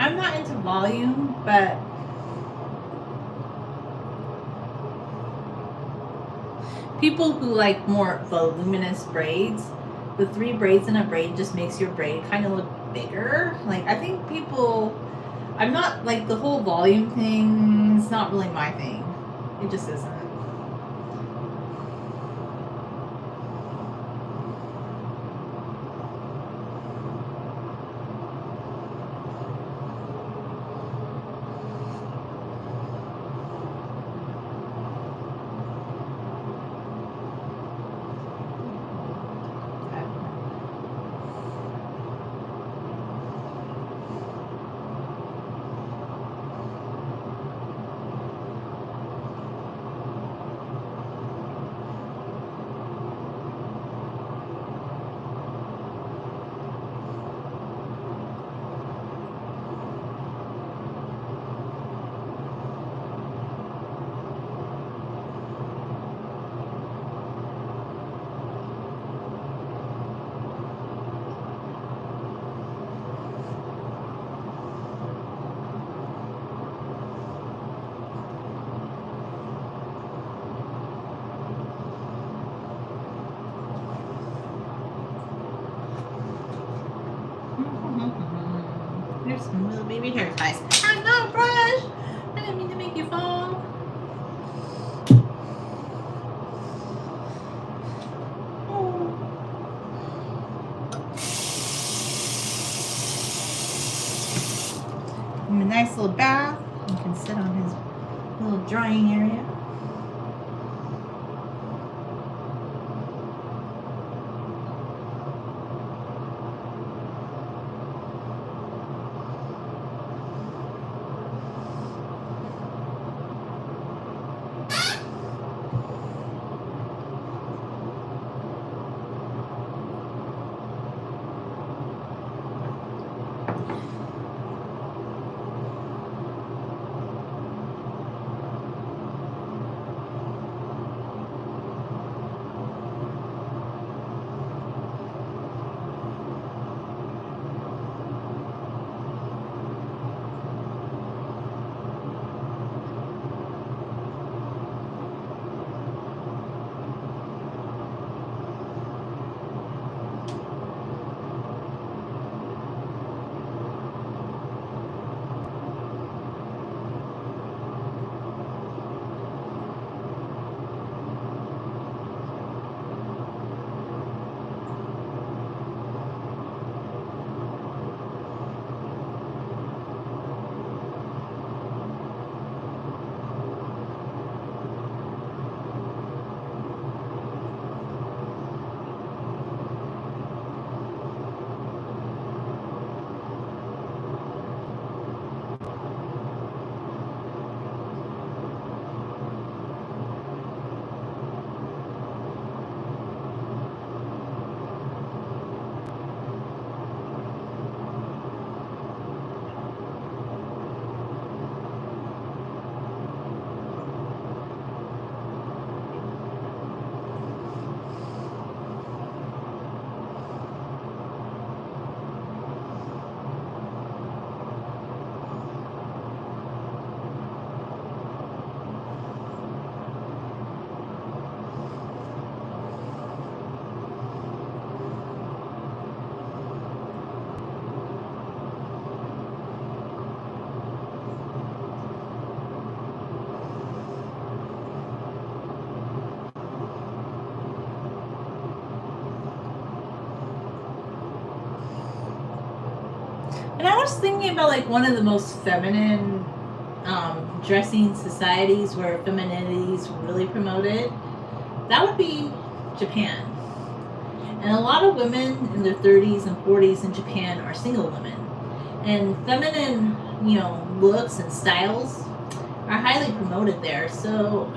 I'm not into volume, but people who like more voluminous braids, the 3 braids in a braid just makes your braid kind of look bigger. Like, I think people, I'm not like the whole volume thing, it's not really my thing. It just isn't. There's some little baby hair ties. Ah, no, brush! I didn't mean to make you fall. Oh. A nice little bath. You can sit on his little drying area. And I was thinking about like one of the most feminine dressing societies where femininity is really promoted. That would be Japan. And a lot of women in their 30s and 40s in Japan are single women. And feminine, looks and styles are highly promoted there. So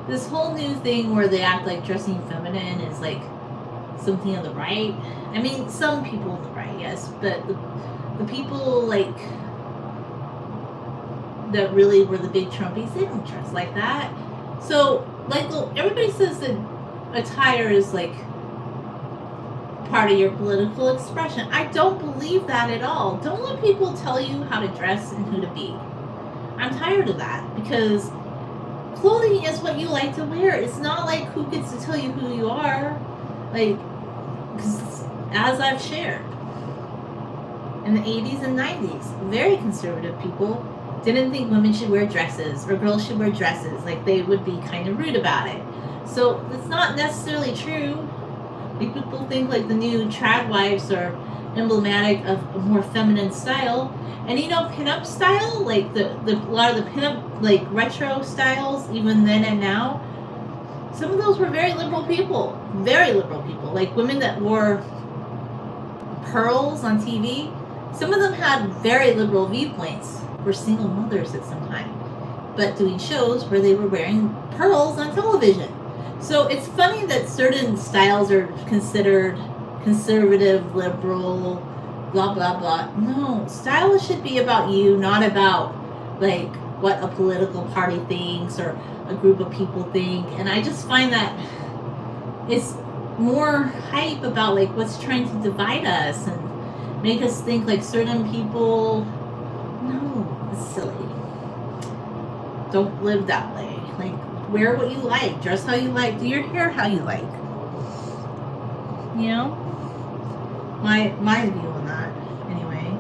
this whole new thing where they act like dressing feminine is like something on the right. I mean, some people on the right, yes, but the people like that really were the big Trumpies, they don't dress like that. So like everybody says that attire is like part of your political expression. I don't believe that at all. Don't let people tell you how to dress and who to be. I'm tired of that because clothing is what you like to wear. It's not like who gets to tell you who you are. Like, cause as I've shared, in the 80s and 90s, very conservative people didn't think women should wear dresses or girls should wear dresses. Like, they would be kind of rude about it. So it's not necessarily true. Like, people think like the new trad wives are emblematic of a more feminine style. And you know, pinup style, like the a lot of the pinup like retro styles, even then and now, some of those were very liberal people. Very liberal people. Like women that wore pearls on TV. Some of them had very liberal viewpoints. Were single mothers at some time, but doing shows where they were wearing pearls on television. So it's funny that certain styles are considered conservative, liberal, blah blah blah. No, style should be about you, not about like what a political party thinks or a group of people think. And I just find that it's more hype about like what's trying to divide us and make us think like certain people. No, it's silly. Don't live that way. Like, wear what you like, dress how you like, do your hair how you like. You know? My view on that, anyway.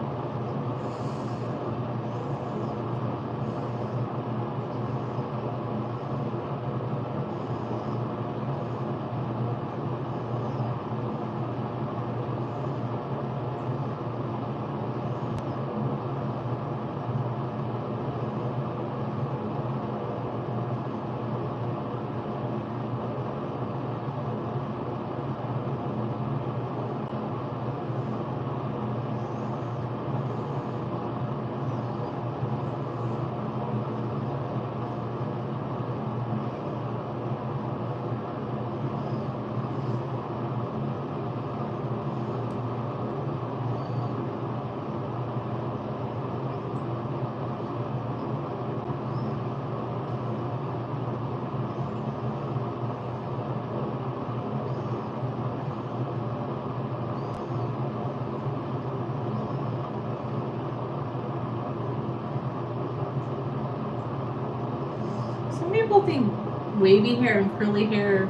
People think wavy hair and curly hair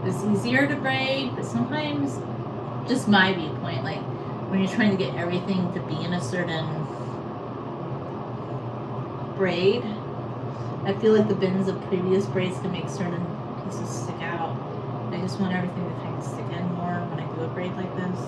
is easier to braid, but sometimes, just my viewpoint, like when you're trying to get everything to be in a certain braid, I feel like the bends of previous braids can make certain pieces stick out. I just want everything to kind of stick in more when I do a braid like this.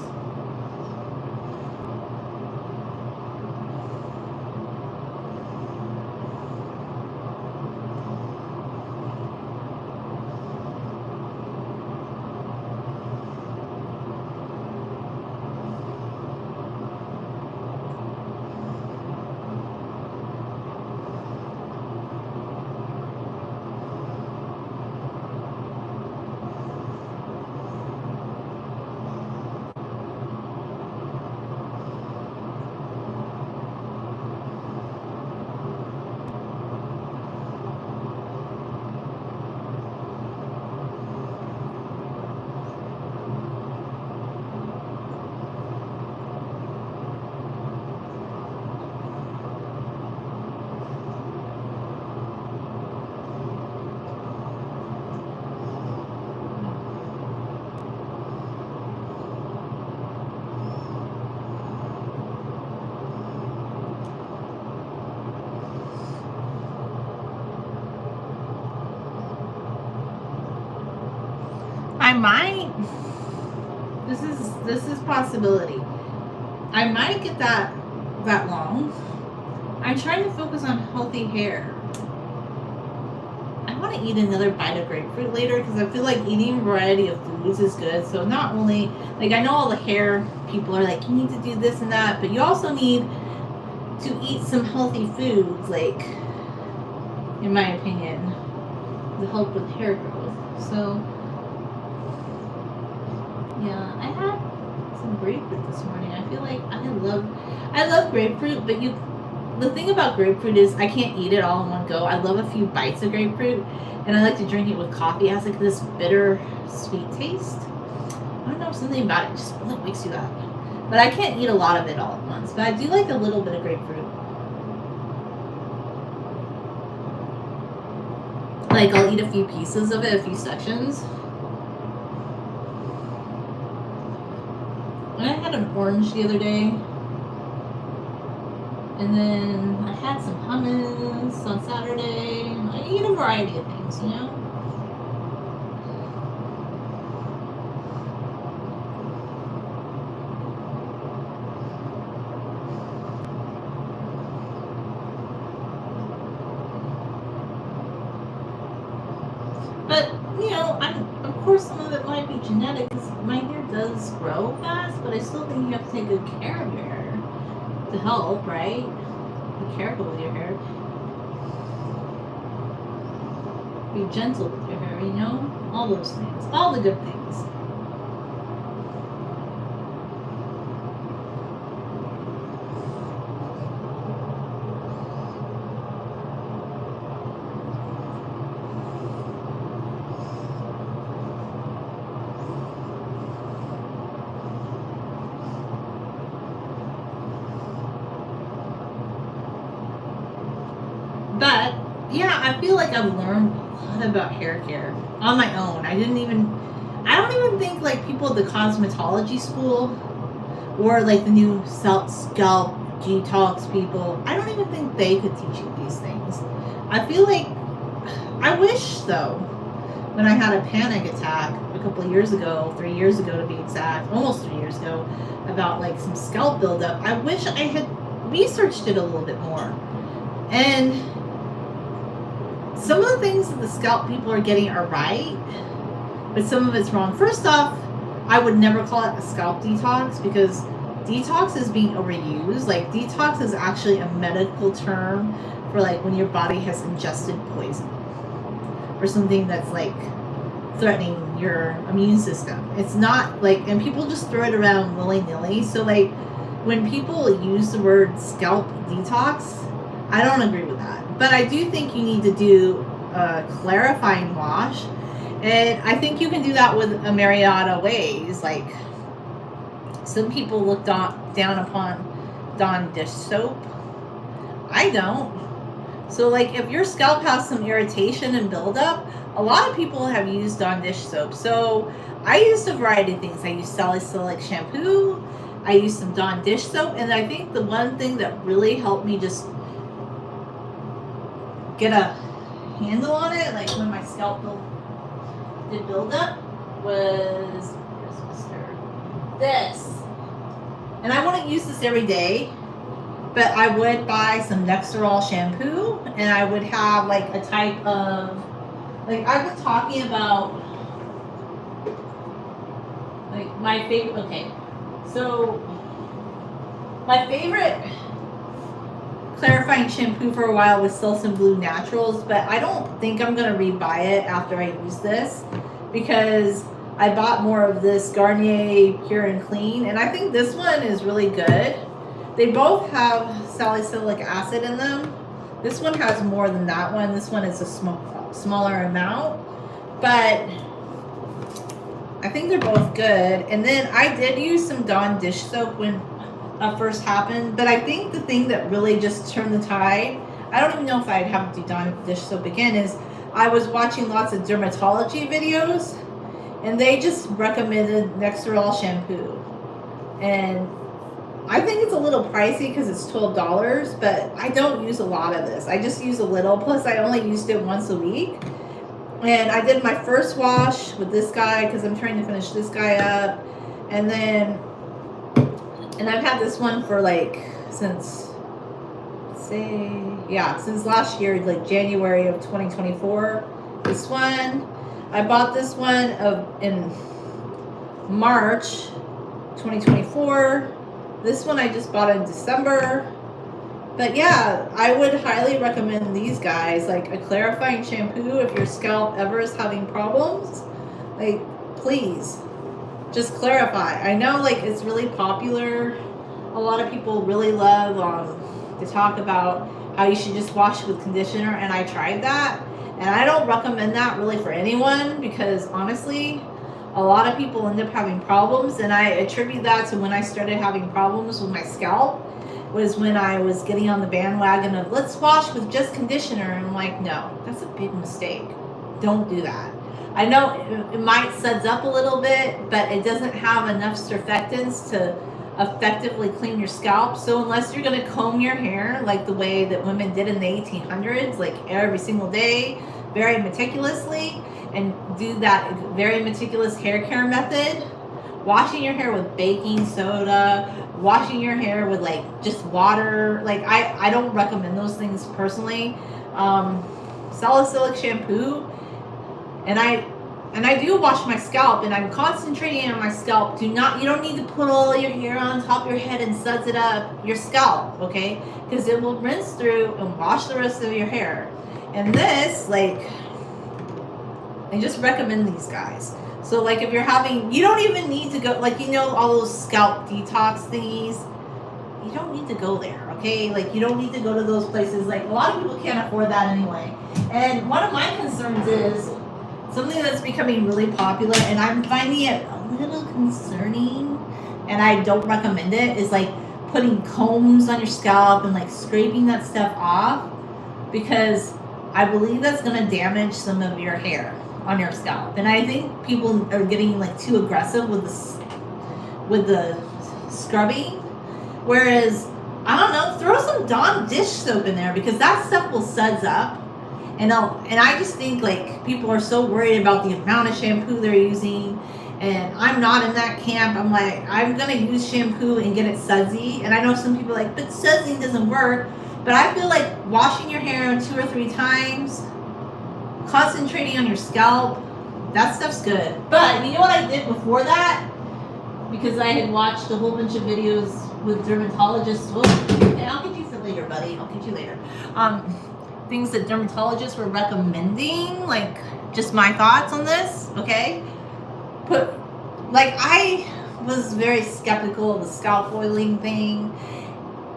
I might. This is possibility. I might get that long. I'm trying to focus on healthy hair. I want to eat another bite of grapefruit later because I feel like eating a variety of foods is good. So not only, like, I know all the hair people are like, you need to do this and that, but you also need to eat some healthy foods, like, in my opinion, to help with hair growth. So yeah, I had some grapefruit this morning. I feel like I love grapefruit, but the thing about grapefruit is I can't eat it all in one go. I love a few bites of grapefruit, and I like to drink it with coffee. It has like this bitter, sweet taste. I don't know, something about it just really wakes you up. But I can't eat a lot of it all at once. But I do like a little bit of grapefruit. Like, I'll eat a few pieces of it, a few sections. And I had an orange the other day. And then I had some hummus on Saturday. I eat a variety of things, you know? But, you know, of course some of it might be genetic because my hair does grow fast, but I still think you have to take good care of your hair to help, right? Be careful with your hair. Be gentle with your hair, you know? All those things. All the good things. But yeah, I feel like I've learned a lot about hair care on my own. I don't even think like people at the cosmetology school or like the new scalp detox people, I don't even think they could teach you these things. I feel like, I wish though, when I had a panic attack a couple of years ago, 3 years ago to be exact, almost 3 years ago, about like some scalp buildup, I wish I had researched it a little bit more. And some of the things that the scalp people are getting are right, but some of it's wrong. First off, I would never call it a scalp detox because detox is being overused. Like, detox is actually a medical term for like when your body has ingested poison or something that's like threatening your immune system. It's not like, and people just throw it around willy-nilly. So like when people use the word scalp detox, I don't agree with that. But I do think you need to do a clarifying wash. And I think you can do that with a myriad of ways. Like, some people look down upon Dawn dish soap. I don't. So like if your scalp has some irritation and buildup, a lot of people have used Dawn dish soap. So I used a variety of things. I used salicylic shampoo. I used some Dawn dish soap. And I think the one thing that really helped me just get a handle on it, like when my scalp did build up, was this. And I wouldn't use this every day, but I would buy some Nexerol shampoo, and I would have like a type of, like I've been talking about, like my favorite, okay, so my favorite clarifying shampoo for a while was Silson Blue Naturals, but I don't think I'm going to rebuy it after I use this because I bought more of this Garnier Pure and Clean, and I think this one is really good. They both have salicylic acid in them. This one has more than that one. This one is a smaller amount, but I think they're both good. And then I did use some Dawn dish soap when first happened, but I think the thing that really just turned the tide, I don't even know if I'd have to do Dawn dish soap again, is I was watching lots of dermatology videos and they just recommended Nexerol shampoo, and I think it's a little pricey because it's $12, but I don't use a lot of this. I just use a little, plus I only used it once a week. And I did my first wash with this guy because I'm trying to finish this guy up, and then I've had this one for like since last year, like January of 2024. This one, I bought this one in March 2024. This one I just bought in December. But yeah, I would highly recommend these guys, like a clarifying shampoo if your scalp ever is having problems. Like, please, just clarify. I know like it's really popular. A lot of people really love to talk about how you should just wash with conditioner, and I tried that. And I don't recommend that really for anyone because honestly, a lot of people end up having problems, and I attribute that to when I started having problems with my scalp, was when I was getting on the bandwagon of let's wash with just conditioner, and I'm like, no, that's a big mistake. Don't do that. I know it might suds up a little bit, but it doesn't have enough surfactants to effectively clean your scalp. So unless you're going to comb your hair like the way that women did in the 1800s, like every single day, very meticulously, and do that very meticulous hair care method, washing your hair with baking soda, washing your hair with like just water, like I don't recommend those things personally. Salicylic shampoo, and I do wash my scalp, and I'm concentrating on my scalp. You don't need to put all your hair on top of your head and suds it up your scalp, okay? Because it will rinse through and wash the rest of your hair. And this, like, I just recommend these guys. So like if you're having, you don't even need to go, like, all those scalp detox thingies, you don't need to go there, okay? Like you don't need to go to those places. Like a lot of people can't afford that anyway. And one of my concerns is something that's becoming really popular, and I'm finding it a little concerning, and I don't recommend it, is like putting combs on your scalp and like scraping that stuff off, because I believe that's going to damage some of your hair on your scalp. And I think people are getting like too aggressive with the scrubbing, whereas I don't know, throw some Dawn dish soap in there, because that stuff will suds up. And I just think like people are so worried about the amount of shampoo they're using, and I'm not in that camp. I'm like, I'm gonna use shampoo and get it sudsy. And I know some people are like, but sudsing doesn't work. But I feel like washing your hair 2 or 3 times, concentrating on your scalp, that stuff's good. But you know what I did before that? Because I had watched a whole bunch of videos with dermatologists. Okay, I'll get you for later, buddy. I'll get you later. Things that dermatologists were recommending, like just my thoughts on this, okay? I was very skeptical of the scalp oiling thing,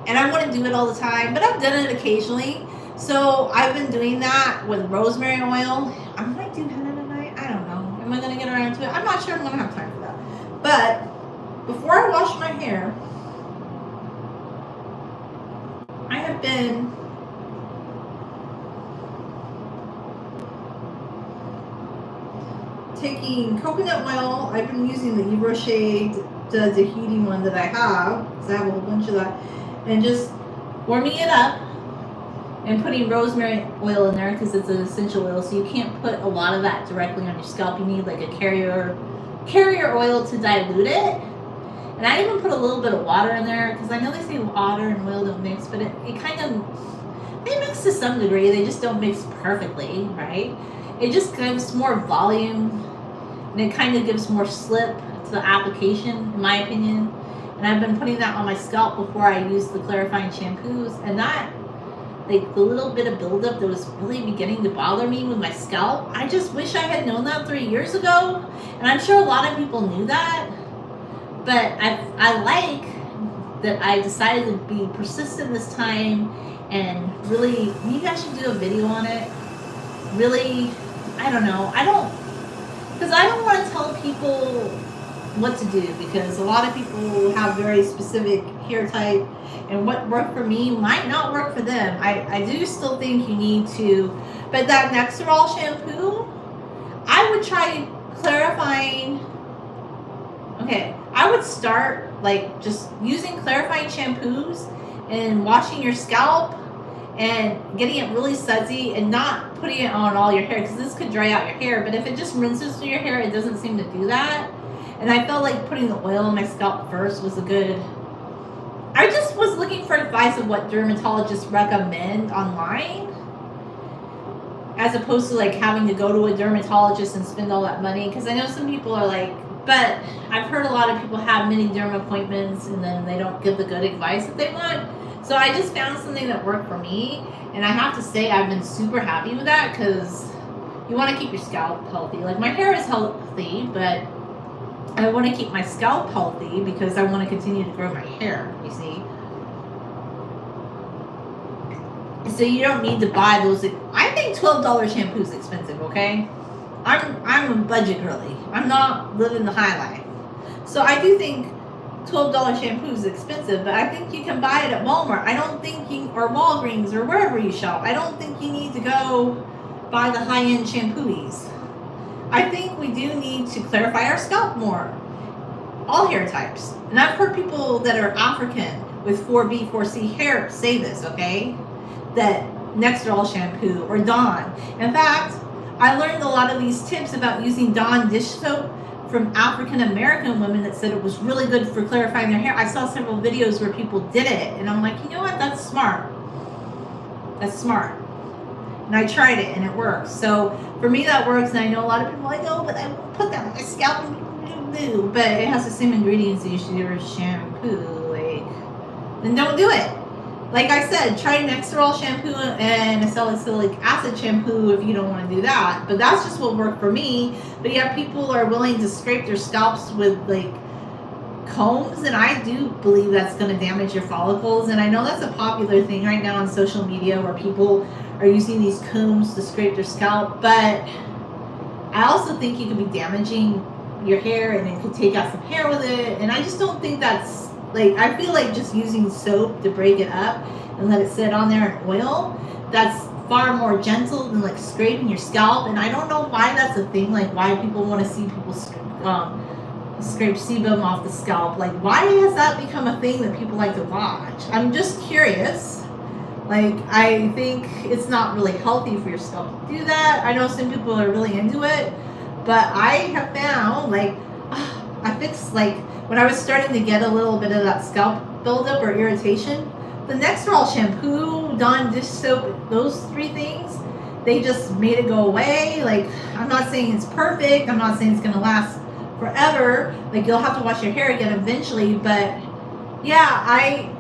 and I want to do it all the time, but I've done it occasionally. So I've been doing that with rosemary oil. I might do henna tonight. I don't know. Am I going to get around to it? I'm not sure I'm going to have time for that. But before I wash my hair, I have been taking coconut oil. I've been using the Yves Rocher, the heating one that I have, because I have a whole bunch of that, and just warming it up and putting rosemary oil in there, because it's an essential oil, so you can't put a lot of that directly on your scalp. You need like a carrier oil to dilute it. And I even put a little bit of water in there, because I know they say water and oil don't mix, but it kind of, they mix to some degree. They just don't mix perfectly, right? It just gives more volume, and it kind of gives more slip to the application, in my opinion. And I've been putting that on my scalp before I use the clarifying shampoos, and that, like the little bit of buildup that was really beginning to bother me with my scalp, I just wish I had known that 3 years ago. And I'm sure a lot of people knew that, but I like that I decided to be persistent this time, and really, maybe I should do a video on it. Really, I don't know. Because I don't want to tell people what to do, because a lot of people have very specific hair type, and what worked for me might not work for them. I do still think you need to, but that Nexerol shampoo, I would try clarifying. Okay, I would start like just using clarifying shampoos and washing your scalp and getting it really sudsy, and not putting it on all your hair, because this could dry out your hair. But if it just rinses through your hair, it doesn't seem to do that. And I felt like putting the oil on my scalp first was a good. I just was looking for advice of what dermatologists recommend online, as opposed to like having to go to a dermatologist and spend all that money. Because I know some people are like, but I've heard a lot of people have many derm appointments and then they don't give the good advice that they want. So I just found something that worked for me, and I have to say I've been super happy with that, because you want to keep your scalp healthy. Like my hair is healthy, but I want to keep my scalp healthy because I want to continue to grow my hair, you see. So you don't need to buy those. I think $12 shampoo is expensive, okay? I'm a budget girly. I'm not living the high life. So I do think $12 shampoo is expensive, but I think you can buy it at Walmart. I don't think you, or Walgreens, or wherever you shop. I don't think you need to go buy the high-end shampoos. I think we do need to clarify our scalp more. All hair types. And I've heard people that are African with 4B, 4C hair say this, okay? That Nextdoll shampoo or Dawn. In fact, I learned a lot of these tips about using Dawn dish soap from African American women that said it was really good for clarifying their hair. I saw several videos where people did it, and I'm like, you know what? That's smart. That's smart. And I tried it, and it works. So for me, that works. And I know a lot of people are like, oh, but I won't put that on my scalp. But it has the same ingredients as you should do with shampoo. Like, then don't do it. Like I said, try Nextdoll shampoo and a salicylic acid shampoo if you don't want to do that. But that's just what worked for me. But yeah, people are willing to scrape their scalps with like combs, and I do believe that's going to damage your follicles. And I know that's a popular thing right now on social media where people are using these combs to scrape their scalp. But I also think you could be damaging your hair, and it could take out some hair with it. And I just don't think that's, like, I feel like just using soap to break it up and let it sit on there in oil, that's far more gentle than like scraping your scalp. And I don't know why that's a thing, like why people want to see people scrape sebum off the scalp. Like, why has that become a thing that people like to watch? I'm just curious. Like, I think it's not really healthy for your scalp to do that. I know some people are really into it, but I have found, like, I fixed, like, when I was starting to get a little bit of that scalp buildup or irritation, the Nextdoll shampoo, Dawn dish soap, those three things, they just made it go away. Like, I'm not saying it's perfect. I'm not saying it's going to last forever. Like, you'll have to wash your hair again eventually. But, yeah, I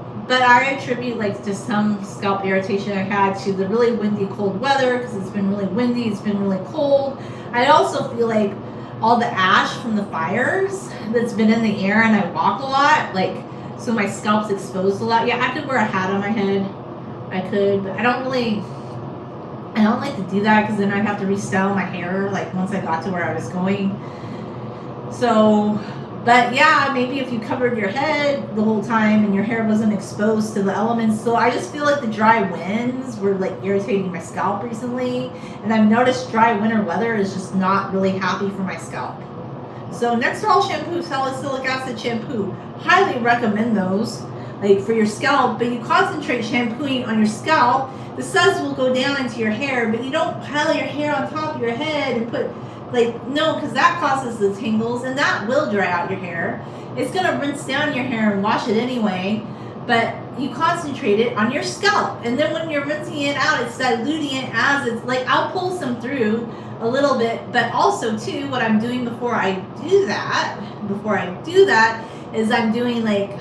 attribute, like, just some scalp irritation I had to the really windy, cold weather, because it's been really windy. It's been really cold. I also feel like all the ash from the fires that's been in the air, and I walk a lot, like, so my scalp's exposed a lot. Yeah, I could wear a hat on my head. I could, but I don't like to do that, because then I'd have to restyle my hair, like, once I got to where I was going. So, but yeah, maybe if you covered your head the whole time and your hair wasn't exposed to the elements. So I just feel like the dry winds were like irritating my scalp recently. And I've noticed dry winter weather is just not really happy for my scalp. So Nextdoll shampoo, salicylic acid shampoo, highly recommend those, like, for your scalp. But you concentrate shampooing on your scalp, the suds will go down into your hair, but you don't pile your hair on top of your head and put, like, no, because that causes the tangles, and that will dry out your hair. It's going to rinse down your hair and wash it anyway, but you concentrate it on your scalp. And then when you're rinsing it out, it's diluting it as it's, like, I'll pull some through a little bit, but also, too, what I'm doing before I do that is I'm doing, like,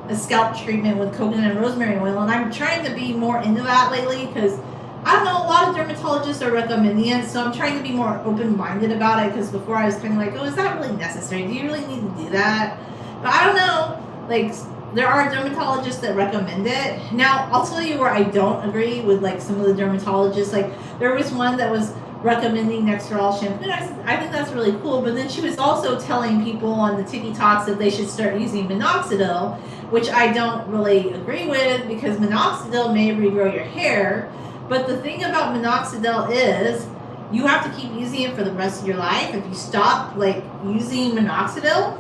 a scalp treatment with coconut and rosemary oil, and I'm trying to be more into that lately, because I don't know, a lot of dermatologists are recommending it, so I'm trying to be more open-minded about it, because before I was kind of like, oh, is that really necessary? Do you really need to do that? But I don't know. Like, there are dermatologists that recommend it. Now, I'll tell you where I don't agree with, like, some of the dermatologists. Like, there was one that was recommending Nextdoll shampoo, and I think that's really cool, but then she was also telling people on the TikToks that they should start using minoxidil, which I don't really agree with, because minoxidil may regrow your hair. But the thing about minoxidil is you have to keep using it for the rest of your life. If you stop, like, using minoxidil,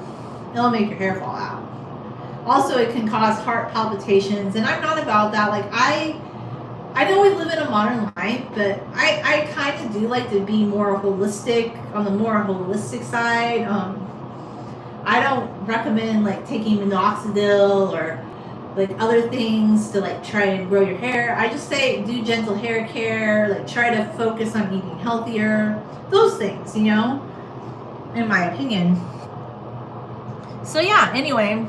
it'll make your hair fall out. Also, it can cause heart palpitations, and I'm not about that. Like, I know we live in a modern life, but I kind of do like to be more holistic, on the more holistic side. I don't recommend, like, taking minoxidil or, like, other things to, like, try and grow your hair. I just say do gentle hair care, like, try to focus on eating healthier, those things, you know, in my opinion. So yeah, anyway,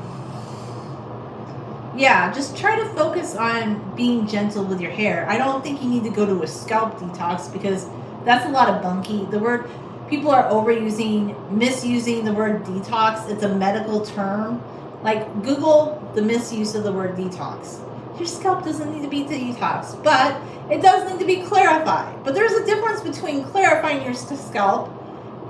yeah, just try to focus on being gentle with your hair. I don't think you need to go to a scalp detox, because that's a lot of bunky. The word, people are misusing the word detox. It's a medical term. Like, Google the misuse of the word detox. Your scalp doesn't need to be detoxed, but it does need to be clarified. But there's a difference between clarifying your scalp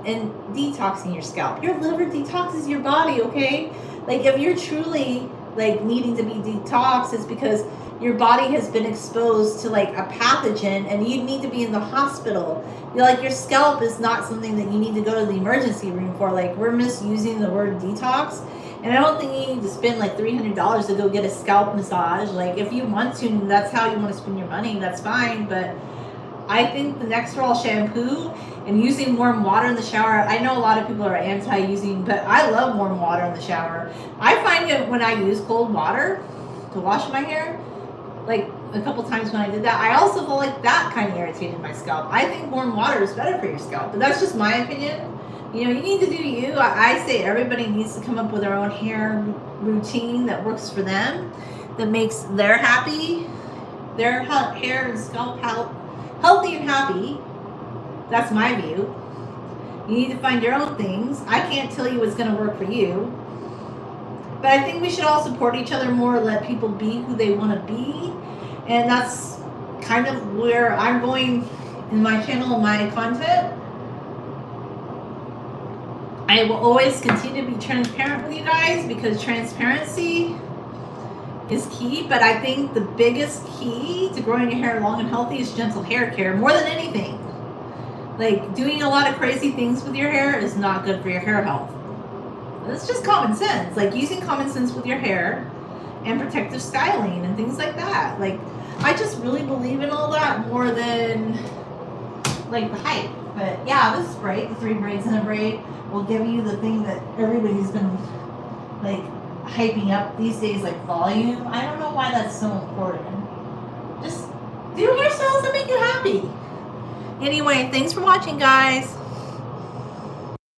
and detoxing your scalp. Your liver detoxes your body, okay? Like if you're truly like needing to be detoxed, it's because your body has been exposed to like a pathogen and you need to be in the hospital. You're like, your scalp is not something that you need to go to the emergency room for. Like, we're misusing the word detox. And I don't think you need to spend like $300 to go get a scalp massage. Like, if you want to, and that's how you want to spend your money, that's fine. But I think the Nextral shampoo and using warm water in the shower, I know a lot of people are anti-using, but I love warm water in the shower. I find it when I use cold water to wash my hair, like a couple times when I did that, I also feel like that kind of irritated my scalp. I think warm water is better for your scalp, but that's just my opinion. You know, you need to do you. I say everybody needs to come up with their own hair routine that works for them, that makes their happy, their hair and scalp healthy and happy. That's my view. You need to find your own things. I can't tell you what's going to work for you. But I think we should all support each other more, let people be who they want to be. And that's kind of where I'm going in my channel and my content. I will always continue to be transparent with you guys because transparency is key. But I think the biggest key to growing your hair long and healthy is gentle hair care more than anything. Like, doing a lot of crazy things with your hair is not good for your hair health. It's just common sense. Like, using common sense with your hair and protective styling and things like that. Like, I just really believe in all that more than like the hype. But yeah, this spray, the 3 braids in a braid, will give you the thing that everybody's been like hyping up these days, like volume. I don't know why that's so important. Just do hairstyles that make you happy. Anyway, thanks for watching, guys.